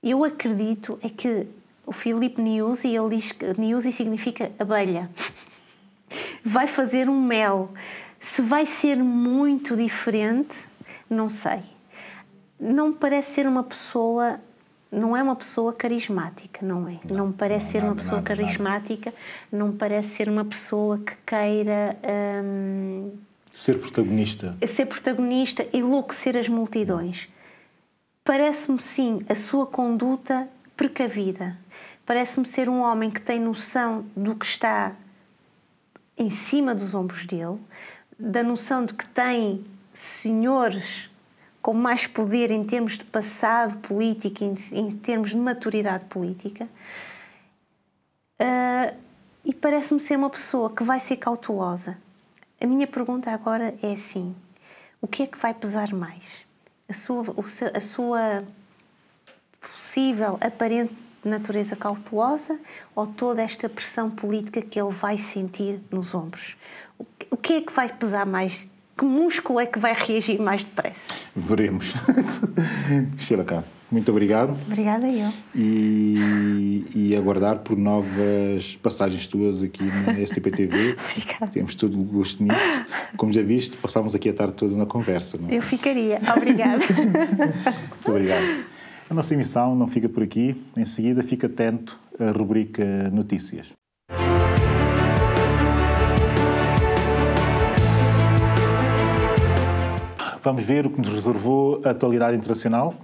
Eu acredito é que o Filipe Nyusi, ele diz que Nyusi significa abelha, vai fazer um mel. Se vai ser muito diferente, não sei. Não parece ser uma pessoa, não é uma pessoa carismática, não é? Não parece ser uma pessoa carismática, não parece ser uma pessoa que queira... Ser protagonista e enlouquecer as multidões. parece-me sim a sua conduta precavida. Parece-me ser um homem que tem noção do que está em cima dos ombros dele, da noção de que tem senhores com mais poder em termos de passado político, em termos de maturidade política. E parece-me ser uma pessoa que vai ser cautelosa. A minha pergunta agora é assim: o que é que vai pesar mais? A sua possível, aparente natureza cautelosa ou toda esta pressão política que ele vai sentir nos ombros? O que é que vai pesar mais? Que músculo é que vai reagir mais depressa? Veremos. Sheila Khan, muito obrigado. Obrigada eu. E aguardar por novas passagens tuas aqui na STP-TV. Obrigada. Temos todo o gosto nisso. Como já viste, passávamos aqui a tarde toda na conversa. Não é? Eu ficaria. Obrigada. Muito obrigado. A nossa emissão não fica por aqui. Em seguida, fica atento à rubrica Notícias. Vamos ver o que nos reservou a atualidade internacional.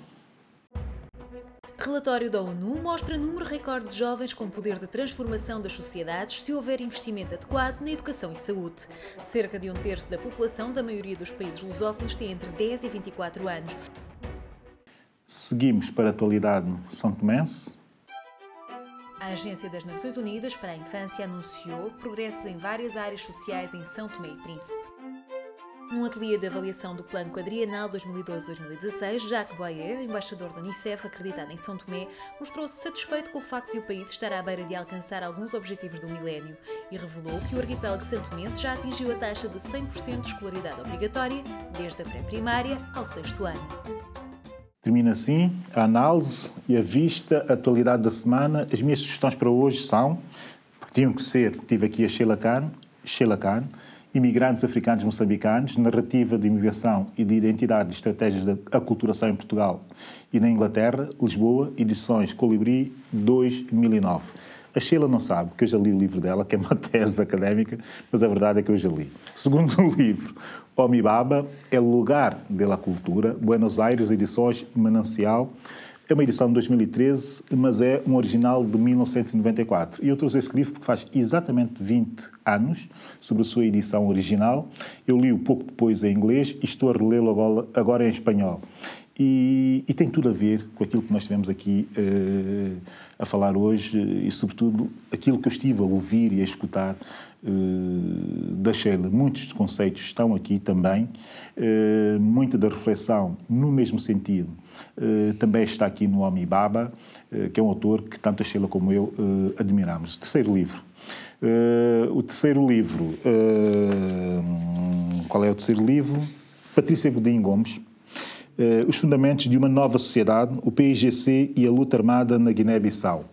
Relatório da ONU mostra número recorde de jovens com poder de transformação das sociedades se houver investimento adequado na educação e saúde. Cerca de 1/3 da população da maioria dos países lusófonos tem entre 10 e 24 anos. Seguimos para a atualidade são-tomense. A Agência das Nações Unidas para a Infância anunciou progressos em várias áreas sociais em São Tomé e Príncipe. Num ateliê de avaliação do Plano Quadrienal 2012-2016, Jacques Boyer, embaixador da Unicef acreditado em São Tomé, mostrou-se satisfeito com o facto de o país estar à beira de alcançar alguns objetivos do milénio e revelou que o arquipélago santomense já atingiu a taxa de 100% de escolaridade obrigatória, desde a pré-primária ao 6º ano. Termina assim a análise e a vista, a atualidade da semana. As minhas sugestões para hoje são, porque tinham que ser, tive aqui a Sheila Khan, Imigrantes africanos moçambicanos, narrativa de imigração e de identidade e estratégias de aculturação em Portugal e na Inglaterra, Lisboa, edições Colibri, 2009. A Sheila não sabe, que eu já li o livro dela, que é uma tese académica, mas a verdade é que eu já li. O segundo livro, Homi Baba, El Lugar de la Cultura, Buenos Aires, edições Manancial. É uma edição de 2013, mas é um original de 1994. E eu trouxe esse livro porque faz exatamente 20 anos, sobre a sua edição original. Eu li-o pouco depois em inglês e estou a relê-lo agora em espanhol. E tem tudo a ver com aquilo que nós tivemos aqui a falar hoje e, sobretudo, aquilo que eu estive a ouvir e a escutar da Sheila. Muitos dos conceitos estão aqui também, muita da reflexão no mesmo sentido também está aqui no Homi Baba, que é um autor que tanto a Sheila como eu admiramos. Terceiro livro. O terceiro livro, qual é o terceiro livro? Patrícia Godinho Gomes, Os Fundamentos de uma Nova Sociedade, o PIGC e a Luta Armada na Guiné-Bissau.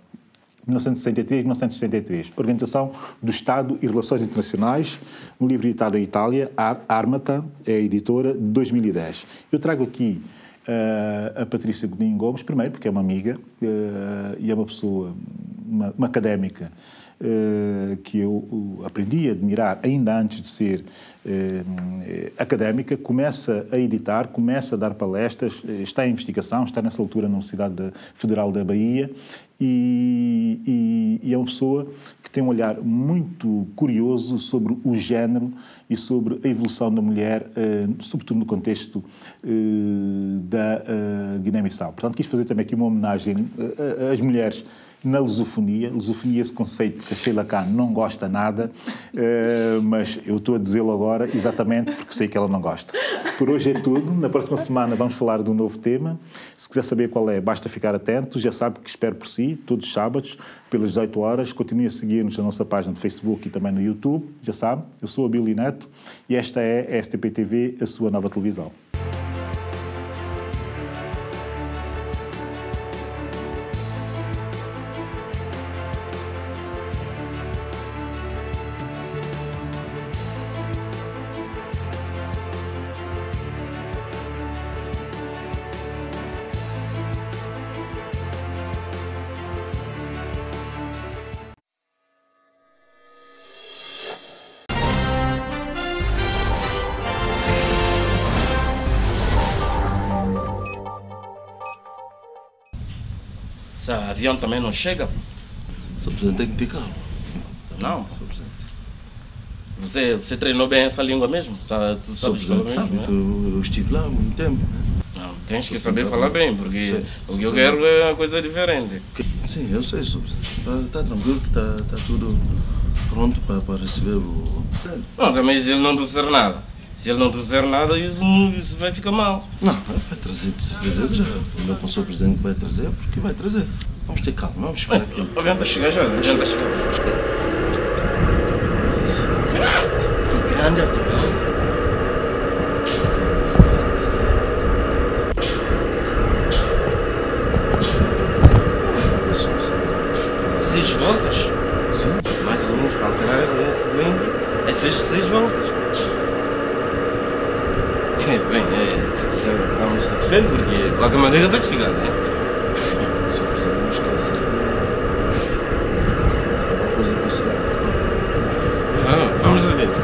1963-1963. Organização do Estado e Relações Internacionais, um livro editado em Itália, Armata, é a editora, de 2010. Eu trago aqui a Patrícia Godinho Gomes, primeiro porque é uma amiga e é uma pessoa, uma académica que eu aprendi a admirar ainda antes de ser académica, começa a editar, começa a dar palestras, está em investigação, está nessa altura na Universidade Federal da Bahia e é uma pessoa que tem um olhar muito curioso sobre o género e sobre a evolução da mulher, sobretudo no contexto da Guiné-Bissau. Portanto, quis fazer também aqui uma homenagem às mulheres na lusofonia. Lusofonia, esse conceito que a Sheila Khan não gosta nada, mas eu estou a dizê-lo agora exatamente porque sei que ela não gosta. Por hoje é tudo. Na próxima semana vamos falar de um novo tema. Se quiser saber qual é, basta ficar atento. Já sabe que espero por si, todos os sábados, pelas 18 horas. Continue a seguir-nos na nossa página do Facebook e também no YouTube. Já sabe, eu sou a Billy Neto e esta é a STP-TV, a sua nova televisão. Se o avião também não chega. Sr. Presidente, tem que ter calma. Não. Sr. Presidente. Você treinou bem essa língua mesmo? Tu Sr. sabes falar Presidente sabe mesmo, que né? eu estive lá há muito tempo. Né? Não, tens que saber falar bem, porque Sim. o que eu quero é uma coisa diferente. Sim, eu sei, Sr. Presidente. Está tranquilo que está tudo pronto para receber o... Não, também se ele não trouxer nada. Se ele não trouxer nada, isso vai ficar mal. Não, ele vai trazer, de certeza. Ele já falou com o Sr. Presidente que vai trazer, porque vai trazer. Vamos ter calma, vamos esperar aqui. O avião está a chegar já, o avião está a chegar. Que grande avião. 6 voltas? Sim. Mais ou menos para alterar esse vem. É 6 voltas. Bem, estamos satisfeitos porque de qualquer maneira está a chegar, né? Sr. Presidente, não esquece. Uma coisa que será. Vamos adentro.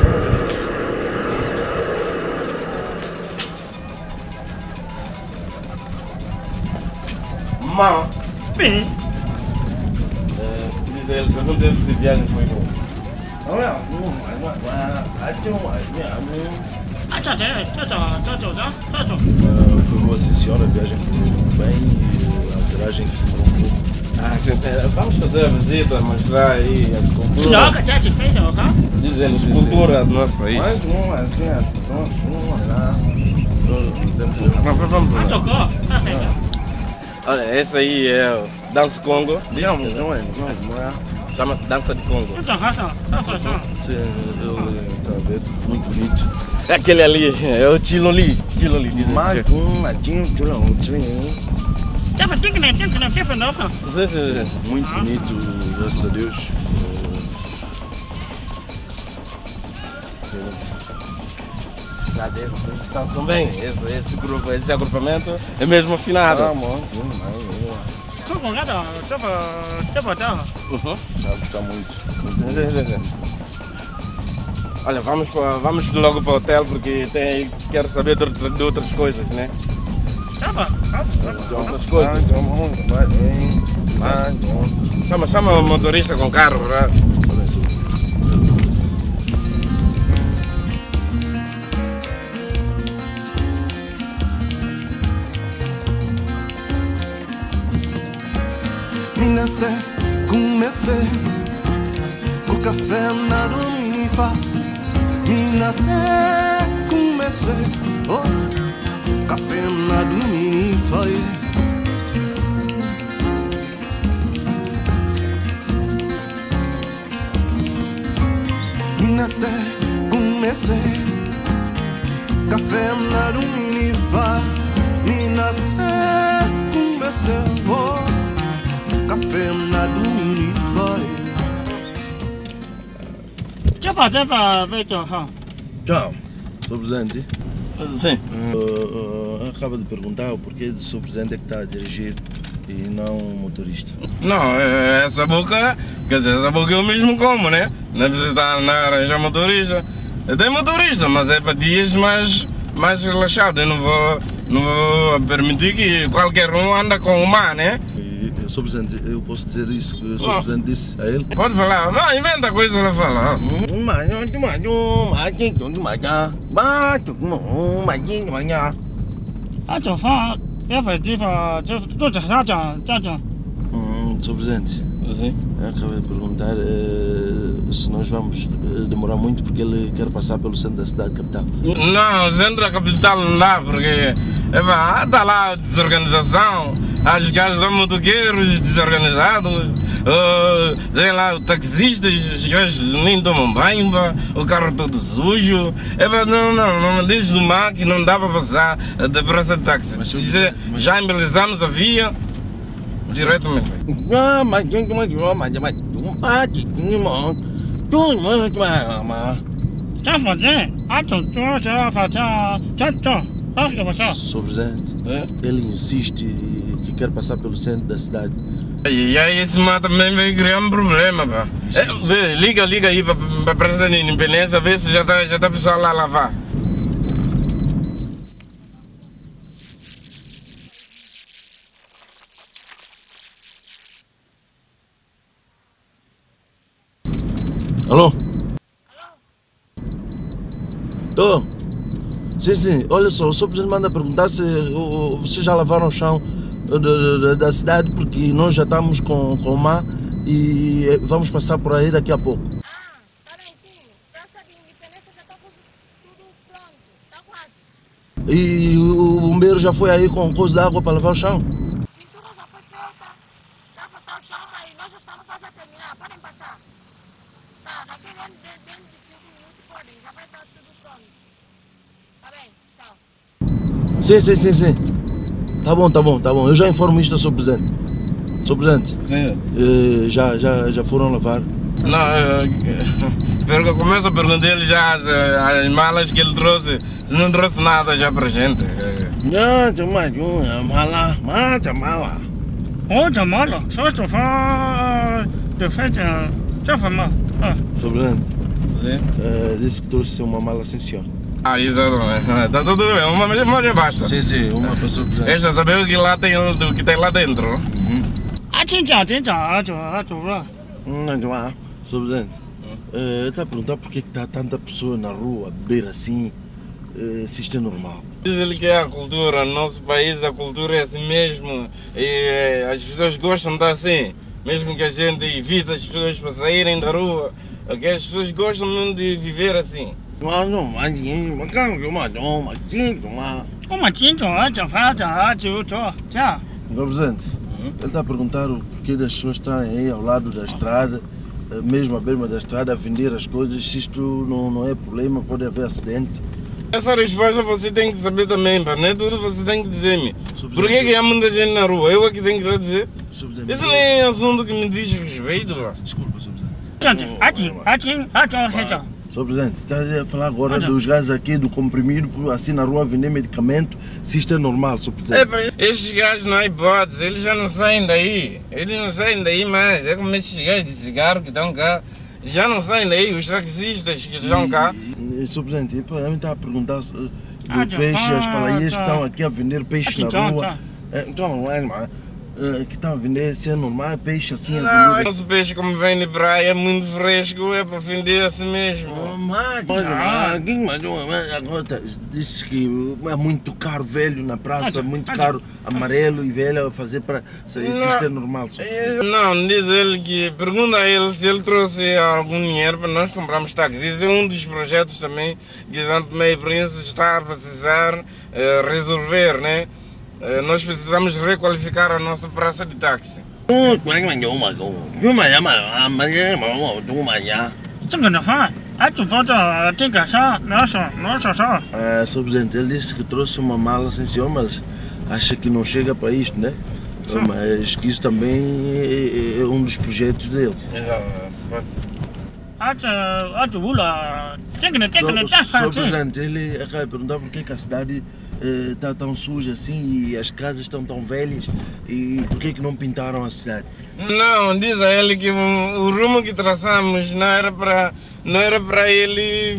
Mão. Bem. Diz ele, pergunta ele se viagem foi bom. Foi boa, sim, senhora. A viagem correu bem e a ateragem correu um pouco. Vamos fazer a visita, mostrar aí as culturas. Diz ele, as culturas do nosso país. Vamos lá. Olha, essa aí é o Dança Congo. Chama-se Dança de Congo. Sim, ele está a ver, muito bonito. Aquele ali é o Chiloli. Chiloli, diz ele. Muito bonito, graças a Deus. São bem, esse grupo, esse agrupamento é mesmo afinado. Está muito. Olha, vamos logo para o hotel porque quero saber de outras coisas, né? Outras coisas. Chama o motorista com carro, né? Comecei o café na Dominifa. Comecei o café na Dominifa. Comecei café na Dominifa. Comecei café na Dominifa. Tchau, Sr. Presidente. Sim. Acaba de perguntar o porquê do Sr. Presidente é que está a dirigir e não o motorista. Não, essa boca, quer dizer, essa boca eu mesmo como, né? Não precisa estar a arranjar motorista. Eu tenho motorista, mas é para dias mais relaxado. Eu não vou permitir que qualquer um anda com o mar, né? Sr. Presidente, eu posso dizer isso que o Sr. Presidente disse a ele? Pode falar, não, inventa coisa lá fala. Sr. Presidente, Sim. eu acabei de perguntar se nós vamos demorar muito porque ele quer passar pelo centro da cidade capital. Não, centro da capital não dá, porque está lá a desorganização, as gajos lá motoqueiros desorganizados, sei lá, taxistas, os gajos nem tomam banho, o carro todo sujo. Não me diz do mar que não dá para passar da praça de táxi. Já embelezamos a via diretamente. Sr. Presidente, ele insiste que quer passar pelo centro da cidade. E aí esse mar também vai criar um problema, pá. Liga aí para a Praça de Independência, ver se já está pessoal lá a lavar. Alô? Tô. Sim. Olha só, o Sr. Presidente manda perguntar se vocês já lavaram o chão da cidade, porque nós já estamos com o mar e vamos passar por aí daqui a pouco. Tá bem, sim. Praça de Independência já está tudo pronto. Está quase. E o bombeiro já foi aí com coisa de água para lavar o chão? Pintura já foi feita. Já botar o chão aí. Nós já estamos quase a terminar. Podem passar. Tá, daqui dentro de 5 minutos podem. Já vai estar tudo pronto. Tá bem, tchau. Sim. Tá bom. Eu já informo isto ao Sr. Presidente. Sr. Presidente, Sim. já foram lavar? Não, começo a perguntar ele já as malas que ele trouxe, se não trouxe nada já pra gente. Não, mala. Outra mala, só falar de feita, já foi mal. Sr. Presidente, Sim. disse que trouxe uma mala, sim senhor. Ah, exatamente. Tá tudo bem, uma já basta. Sim, uma pessoa que Esta saber o que lá tem, o que tem lá dentro. Sr. Presidente, está a perguntar porque que está tanta pessoa na rua a beber assim, se isto é normal. Diz ele que é a cultura, no nosso país a cultura é assim mesmo e as pessoas gostam de estar assim, mesmo que a gente evita as pessoas para saírem da rua, okay? As pessoas gostam mesmo de viver assim. Sr. Presidente, ele está a perguntar o porquê das pessoas estarem aí ao lado da estrada, mesmo à beira da estrada, a vender as coisas, se isto não é problema, pode haver acidente. Essa resposta você tem que saber também, pá. Não é tudo você tem que dizer-me. Por que há muita gente na rua? Eu aqui tenho que dizer. Isso não é assunto que me diz respeito, pá. Desculpa, Sr. Presidente. Sr. Presidente, está a falar agora dos gajos aqui do comprimido, assim na rua, vender medicamento, se isto é normal, Sr. Presidente. Estes gajos não há hipótese, eles já não saem daí. Eles não saem daí mais. É como estes gajos de cigarro que estão cá. Já não saem daí, os taxistas que estão cá. Sr. Presidente, eu estava a perguntar do peixe, as palaias que estão aqui a vender peixe na rua. Que estão a vender, se é normal, peixe assim, não, esse peixe como vem de praia é muito fresco, é para vender assim mesmo. Agora disse que é muito caro velho na praça, muito caro amarelo e velho a fazer para se isto é normal. Não, diz ele que, pergunta a ele se ele trouxe algum dinheiro para nós comprarmos táxis. Esse é um dos projetos também que Santo Tomé e Príncipe está a precisar resolver, né? Nós precisamos requalificar a nossa praça de táxi. Sr. Presidente, ele disse que trouxe uma mala, sim senhor, mas acha que não chega para isto, né? Mas que isso também é um dos projetos dele. Exato. Sr. Presidente, ele acaba de perguntar por que a cidade está tão suja assim e as casas estão tão velhas e por que não pintaram a cidade? Não, diz a ele que o rumo que traçamos não era para ele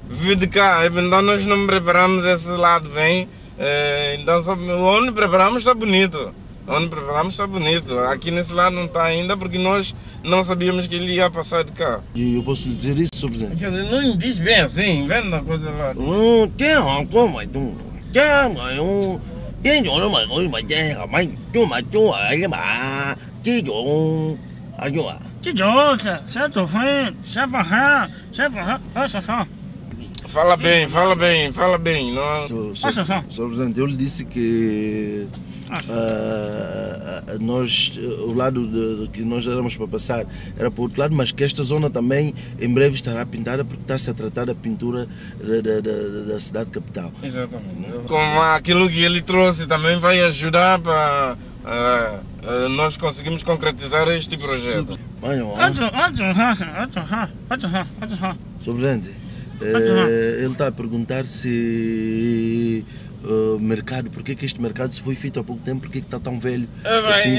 vir de cá, então nós não preparamos esse lado bem, então onde preparamos está bonito. Aqui nesse lado não está ainda porque nós não sabíamos que ele ia passar de cá. E eu posso lhe dizer isso, Sr. Presidente? Quer dizer, não diz bem assim, vendo a coisa lá. Fala bem. Sr. Presidente, eu lhe disse que o lado que nós éramos para passar era para o outro lado, mas que esta zona também em breve estará pintada porque está-se a tratar da pintura da cidade capital. Exatamente. Com aquilo que ele trouxe também vai ajudar para nós conseguimos concretizar este projeto. Sr. Presidente, ele está a perguntar se mercado, porque que este mercado se foi feito há pouco tempo, porque que está tão velho assim,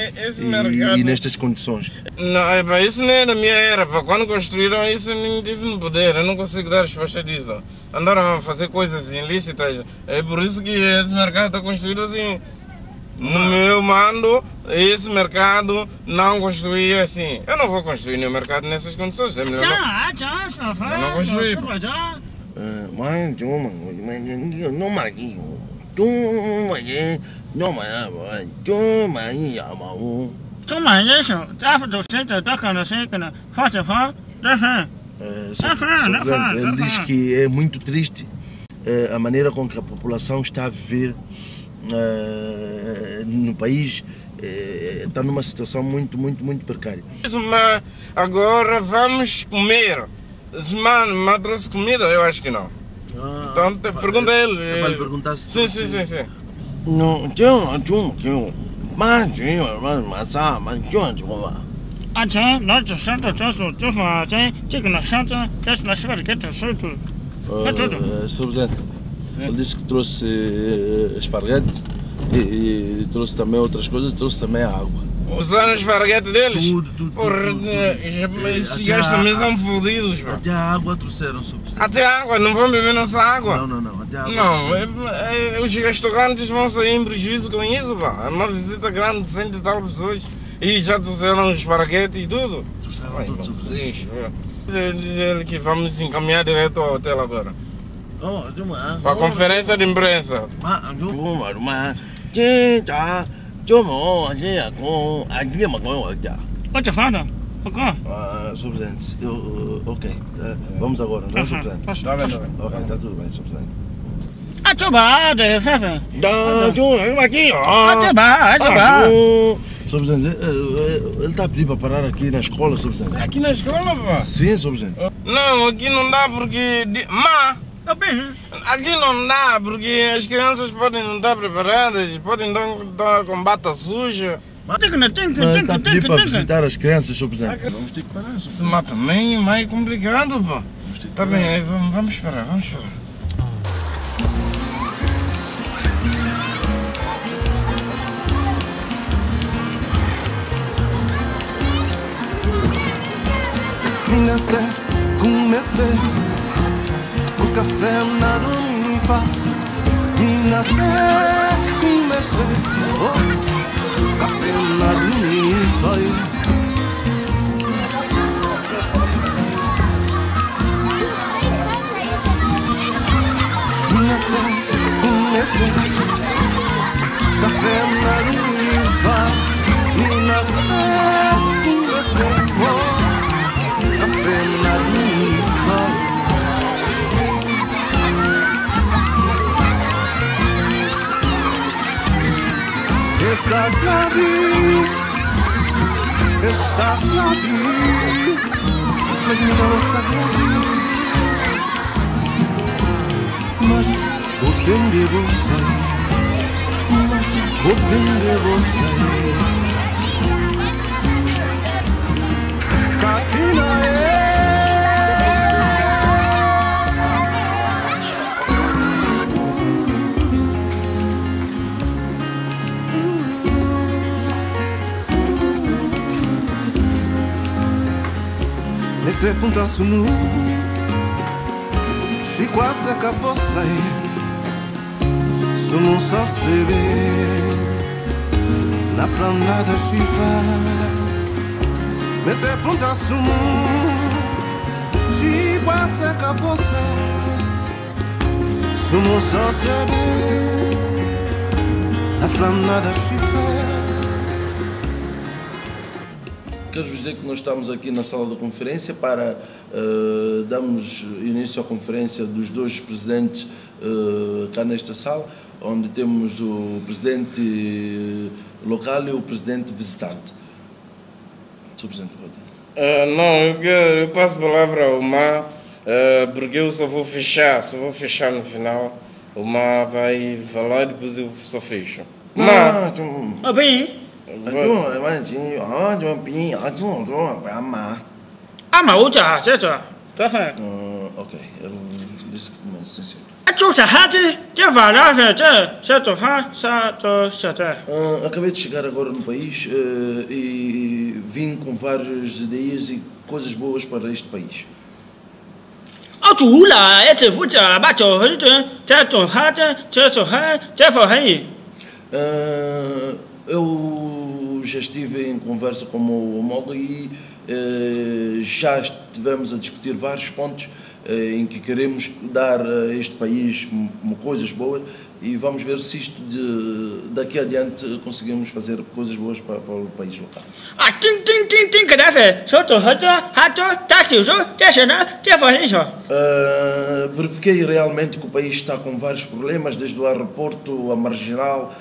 e nestas condições? Não, isso não é da minha era, quando construíram isso eu nem tive no poder, eu não consigo dar resposta disso. Andaram a fazer coisas ilícitas, é por isso que esse mercado está construído assim. No meu mando, esse mercado não construir assim. Eu não vou construir nenhum mercado nessas condições. É melhor não construir. Ele diz que é muito triste a maneira com que a população está a viver no país, está numa situação muito precária. Mas agora vamos comer. Mano, mas trouxe comida? Eu acho que não. Então pergunta a ele. É para lhe perguntar se Sim. Não, Sr. Presidente, ele disse que trouxe esparguete e trouxe também outras coisas, trouxe também água. Usaram o esparguete deles? Tudo. Porra, esses gajos também são fodidos, pá. Até a água trouxeram, Sr. Presidente. Até a água, não vão beber nossa água? Não, até a água Não, os restaurantes vão sair em prejuízo com isso, pá. É uma visita grande de 100 e tal pessoas e já trouxeram esparguete e tudo. Trouxeram tudo, Sr. Presidente. Diz ele que vamos encaminhar direto ao hotel agora. Para a conferência de imprensa. Sr. Presidente, ok, vamos agora, não é, Sr. Presidente? Está bem. Ok, está tudo bem, Sr. Presidente. Sr. Presidente, ele está a pedir para parar aqui na escola, Sr. Presidente. Aqui na escola, pá? Sim, Sr. Presidente. Não, aqui não dá porque... Aqui não dá porque as crianças podem não estar preparadas, podem estar com bata suja. Ele está a pedir para visitar as crianças, Sr. Presidente. Vamos ter que parar, Sr. Presidente. Se mata também é mais complicado, pá. Está bem, aí vamos esperar. Minasé, comecei o café na Dominifa. Minasé, comecei o café na Dominifa. Minasé, comecei café na Dominifa. Minasé, comecei café na Dominifa. Essa la vie, mas me dá essa la vie. Mas o tende você, mas o tende você. Katina Nesse punta sunu Chiqua se capossai Sunu só se vê Na flamada chifa Nesse punta sunu Chiqua se capossai Sunu só se vê Na flamada chifa. Quero vos dizer que nós estamos aqui na sala de conferência para darmos início à conferência dos dois presidentes cá nesta sala, onde temos o presidente local e o presidente visitante. Sr. Presidente, pode. Não, eu passo a palavra ao Mar, porque eu só vou fechar no final. O Mar vai falar e depois eu só fecho. Mar! bem? Ok, ele disse que começa, sim. Acabei de chegar agora no país e vim com várias ideias e coisas boas para este país. Eu já estive em conversa com o homólogo e já estivemos a discutir vários pontos em que queremos dar a este país coisas boas e vamos ver se isto daqui adiante conseguimos fazer coisas boas para o país local. Verifiquei realmente que o país está com vários problemas, desde o aeroporto, a marginal.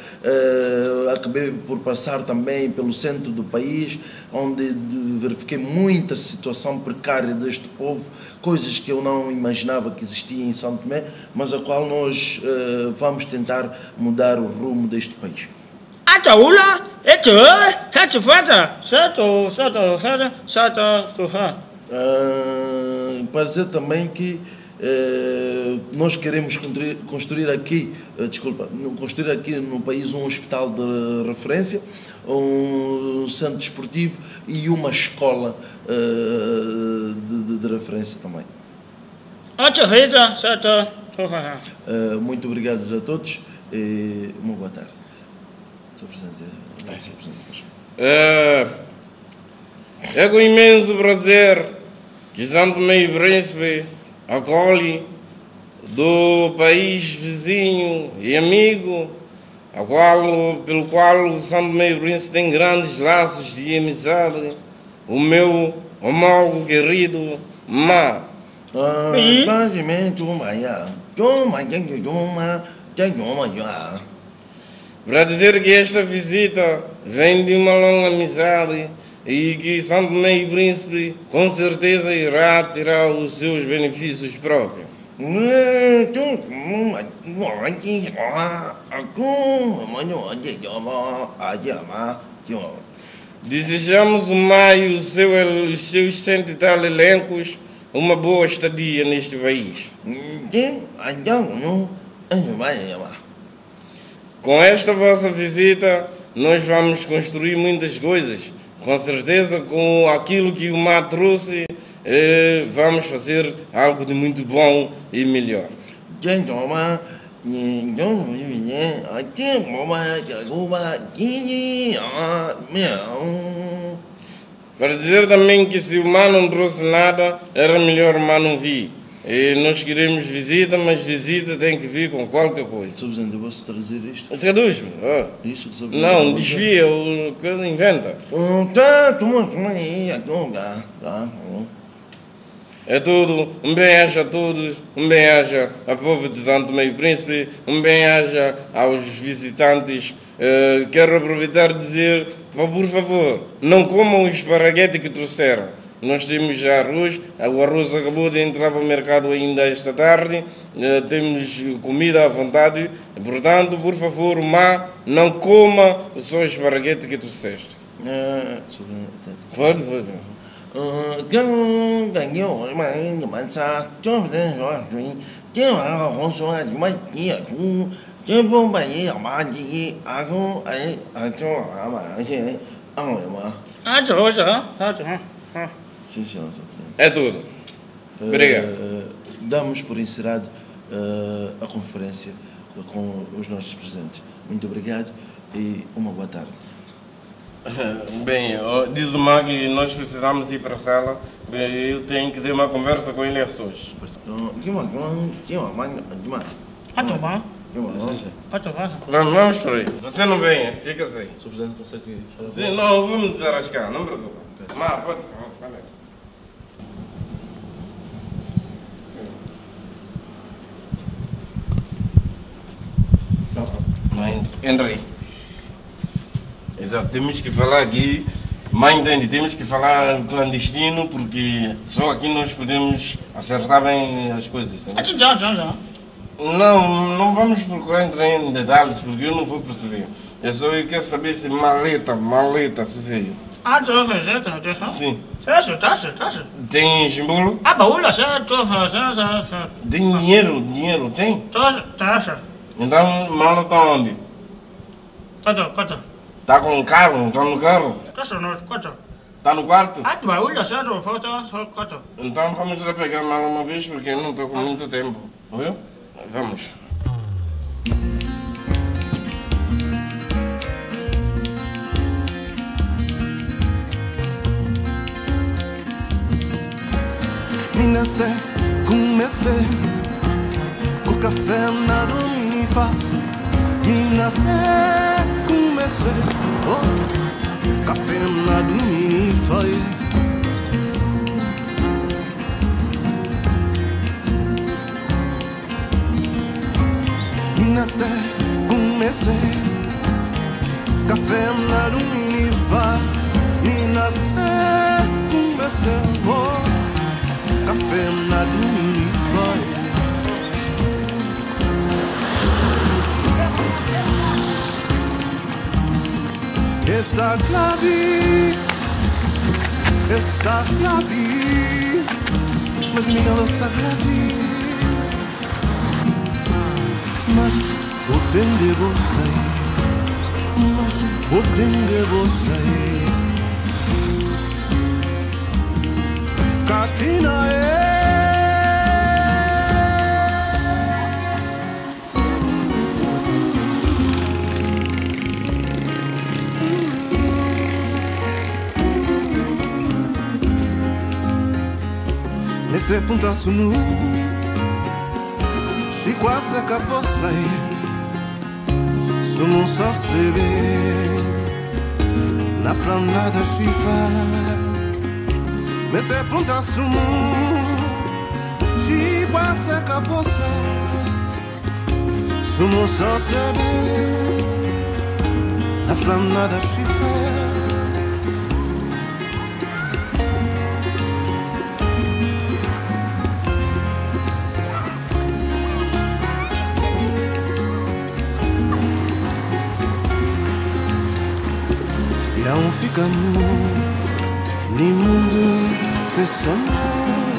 Acabei por passar também pelo centro do país, onde verifiquei muita situação precária deste povo, coisas que eu não imaginava que existiam em São Tomé, mas a qual nós vamos tentar mudar o rumo deste país. Para dizer também que nós queremos construir aqui no país um hospital de referência, um centro desportivo e uma escola de referência também. Muito obrigado a todos e uma boa tarde. Sr. Presidente. É com imenso prazer que São Tomé e Príncipe acolhe do país vizinho e amigo, pelo qual São Tomé e Príncipe tem grandes laços de amizade, o meu homólogo querido Ma. Para dizer que esta visita vem de uma longa amizade e que São Tomé e Príncipe com certeza irá tirar os seus benefícios próprios. Desejamos o Ma e os seus 100 e tal elencos uma boa estadia neste país. Com esta vossa visita, nós vamos construir muitas coisas. Com certeza, com aquilo que o Ma trouxe, vamos fazer algo de muito bom e melhor. Para dizer também que se o Ma não trouxe nada, era melhor o Ma não vir. E nós queremos visita, mas visita tem que vir com qualquer coisa. Sr. Presidente, eu posso traduzir isto? Traduz-me. Isto, não, desvia, o coisa inventa. É tudo. Um bem-aja a todos, um bem-aja ao povo de São Tomé e Príncipe, um bem-aja aos visitantes. Quero aproveitar e dizer, por favor, não comam o esparguete que trouxeram. Nós temos já arroz, o arroz acabou de entrar para o mercado ainda esta tarde, temos comida à vontade, portanto, por favor, Ma, não coma o seu esparguete que trouxeste. Pode. Sim, senhor. É tudo. Obrigado. Damos por encerrado a conferência com os nossos presentes. Muito obrigado e uma boa tarde. Bem, diz o Ma que nós precisamos ir para a sala. Eu tenho que ter uma conversa com ele a sós. Vamos por aí. Você não vem, fica assim. Sr. Presidente, consegue falar? Sim, não, vamos desarrascar, não me preocupe. Ma, pode. Henry. Exato, temos que falar aqui, mãe entende, temos que falar clandestino porque só aqui nós podemos acertar bem as coisas. Tá? Não vamos procurar entrar em detalhes porque eu não vou perceber. Eu quero saber se maleta se veio. Sim. Tem símbolo? Tem dinheiro tem? Então, mala está onde? Está com o carro, está no carro? Está no quarto? Então vamos já pegar a mala uma vez porque eu não estou com muito tempo. Viu? Vamos. Minasé, comecei o café na dominifa. Minasé, comecei o café na dominifa. Minasé, comecei café na dominifa. Minasé, comecei o café na dominifa. Essa clave, mas minha nossa clave, mas o tende você, mas o tende você, Katina Nesse punta sunu Chiquasa capoçai Sumun só se vê Na flanada chifa Nesse punta sunu Chiquasa capoçai Sumun só se vê Na flanada chifa. Não fica no mundo se sonhar.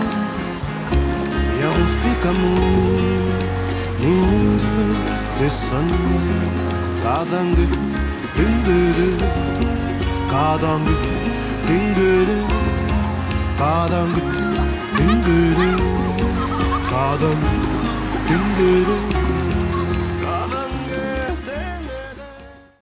Não fica no mundo se sonhar. Kadangue dingere, kadangue dingere, kadangue dingere, kadangue dingere.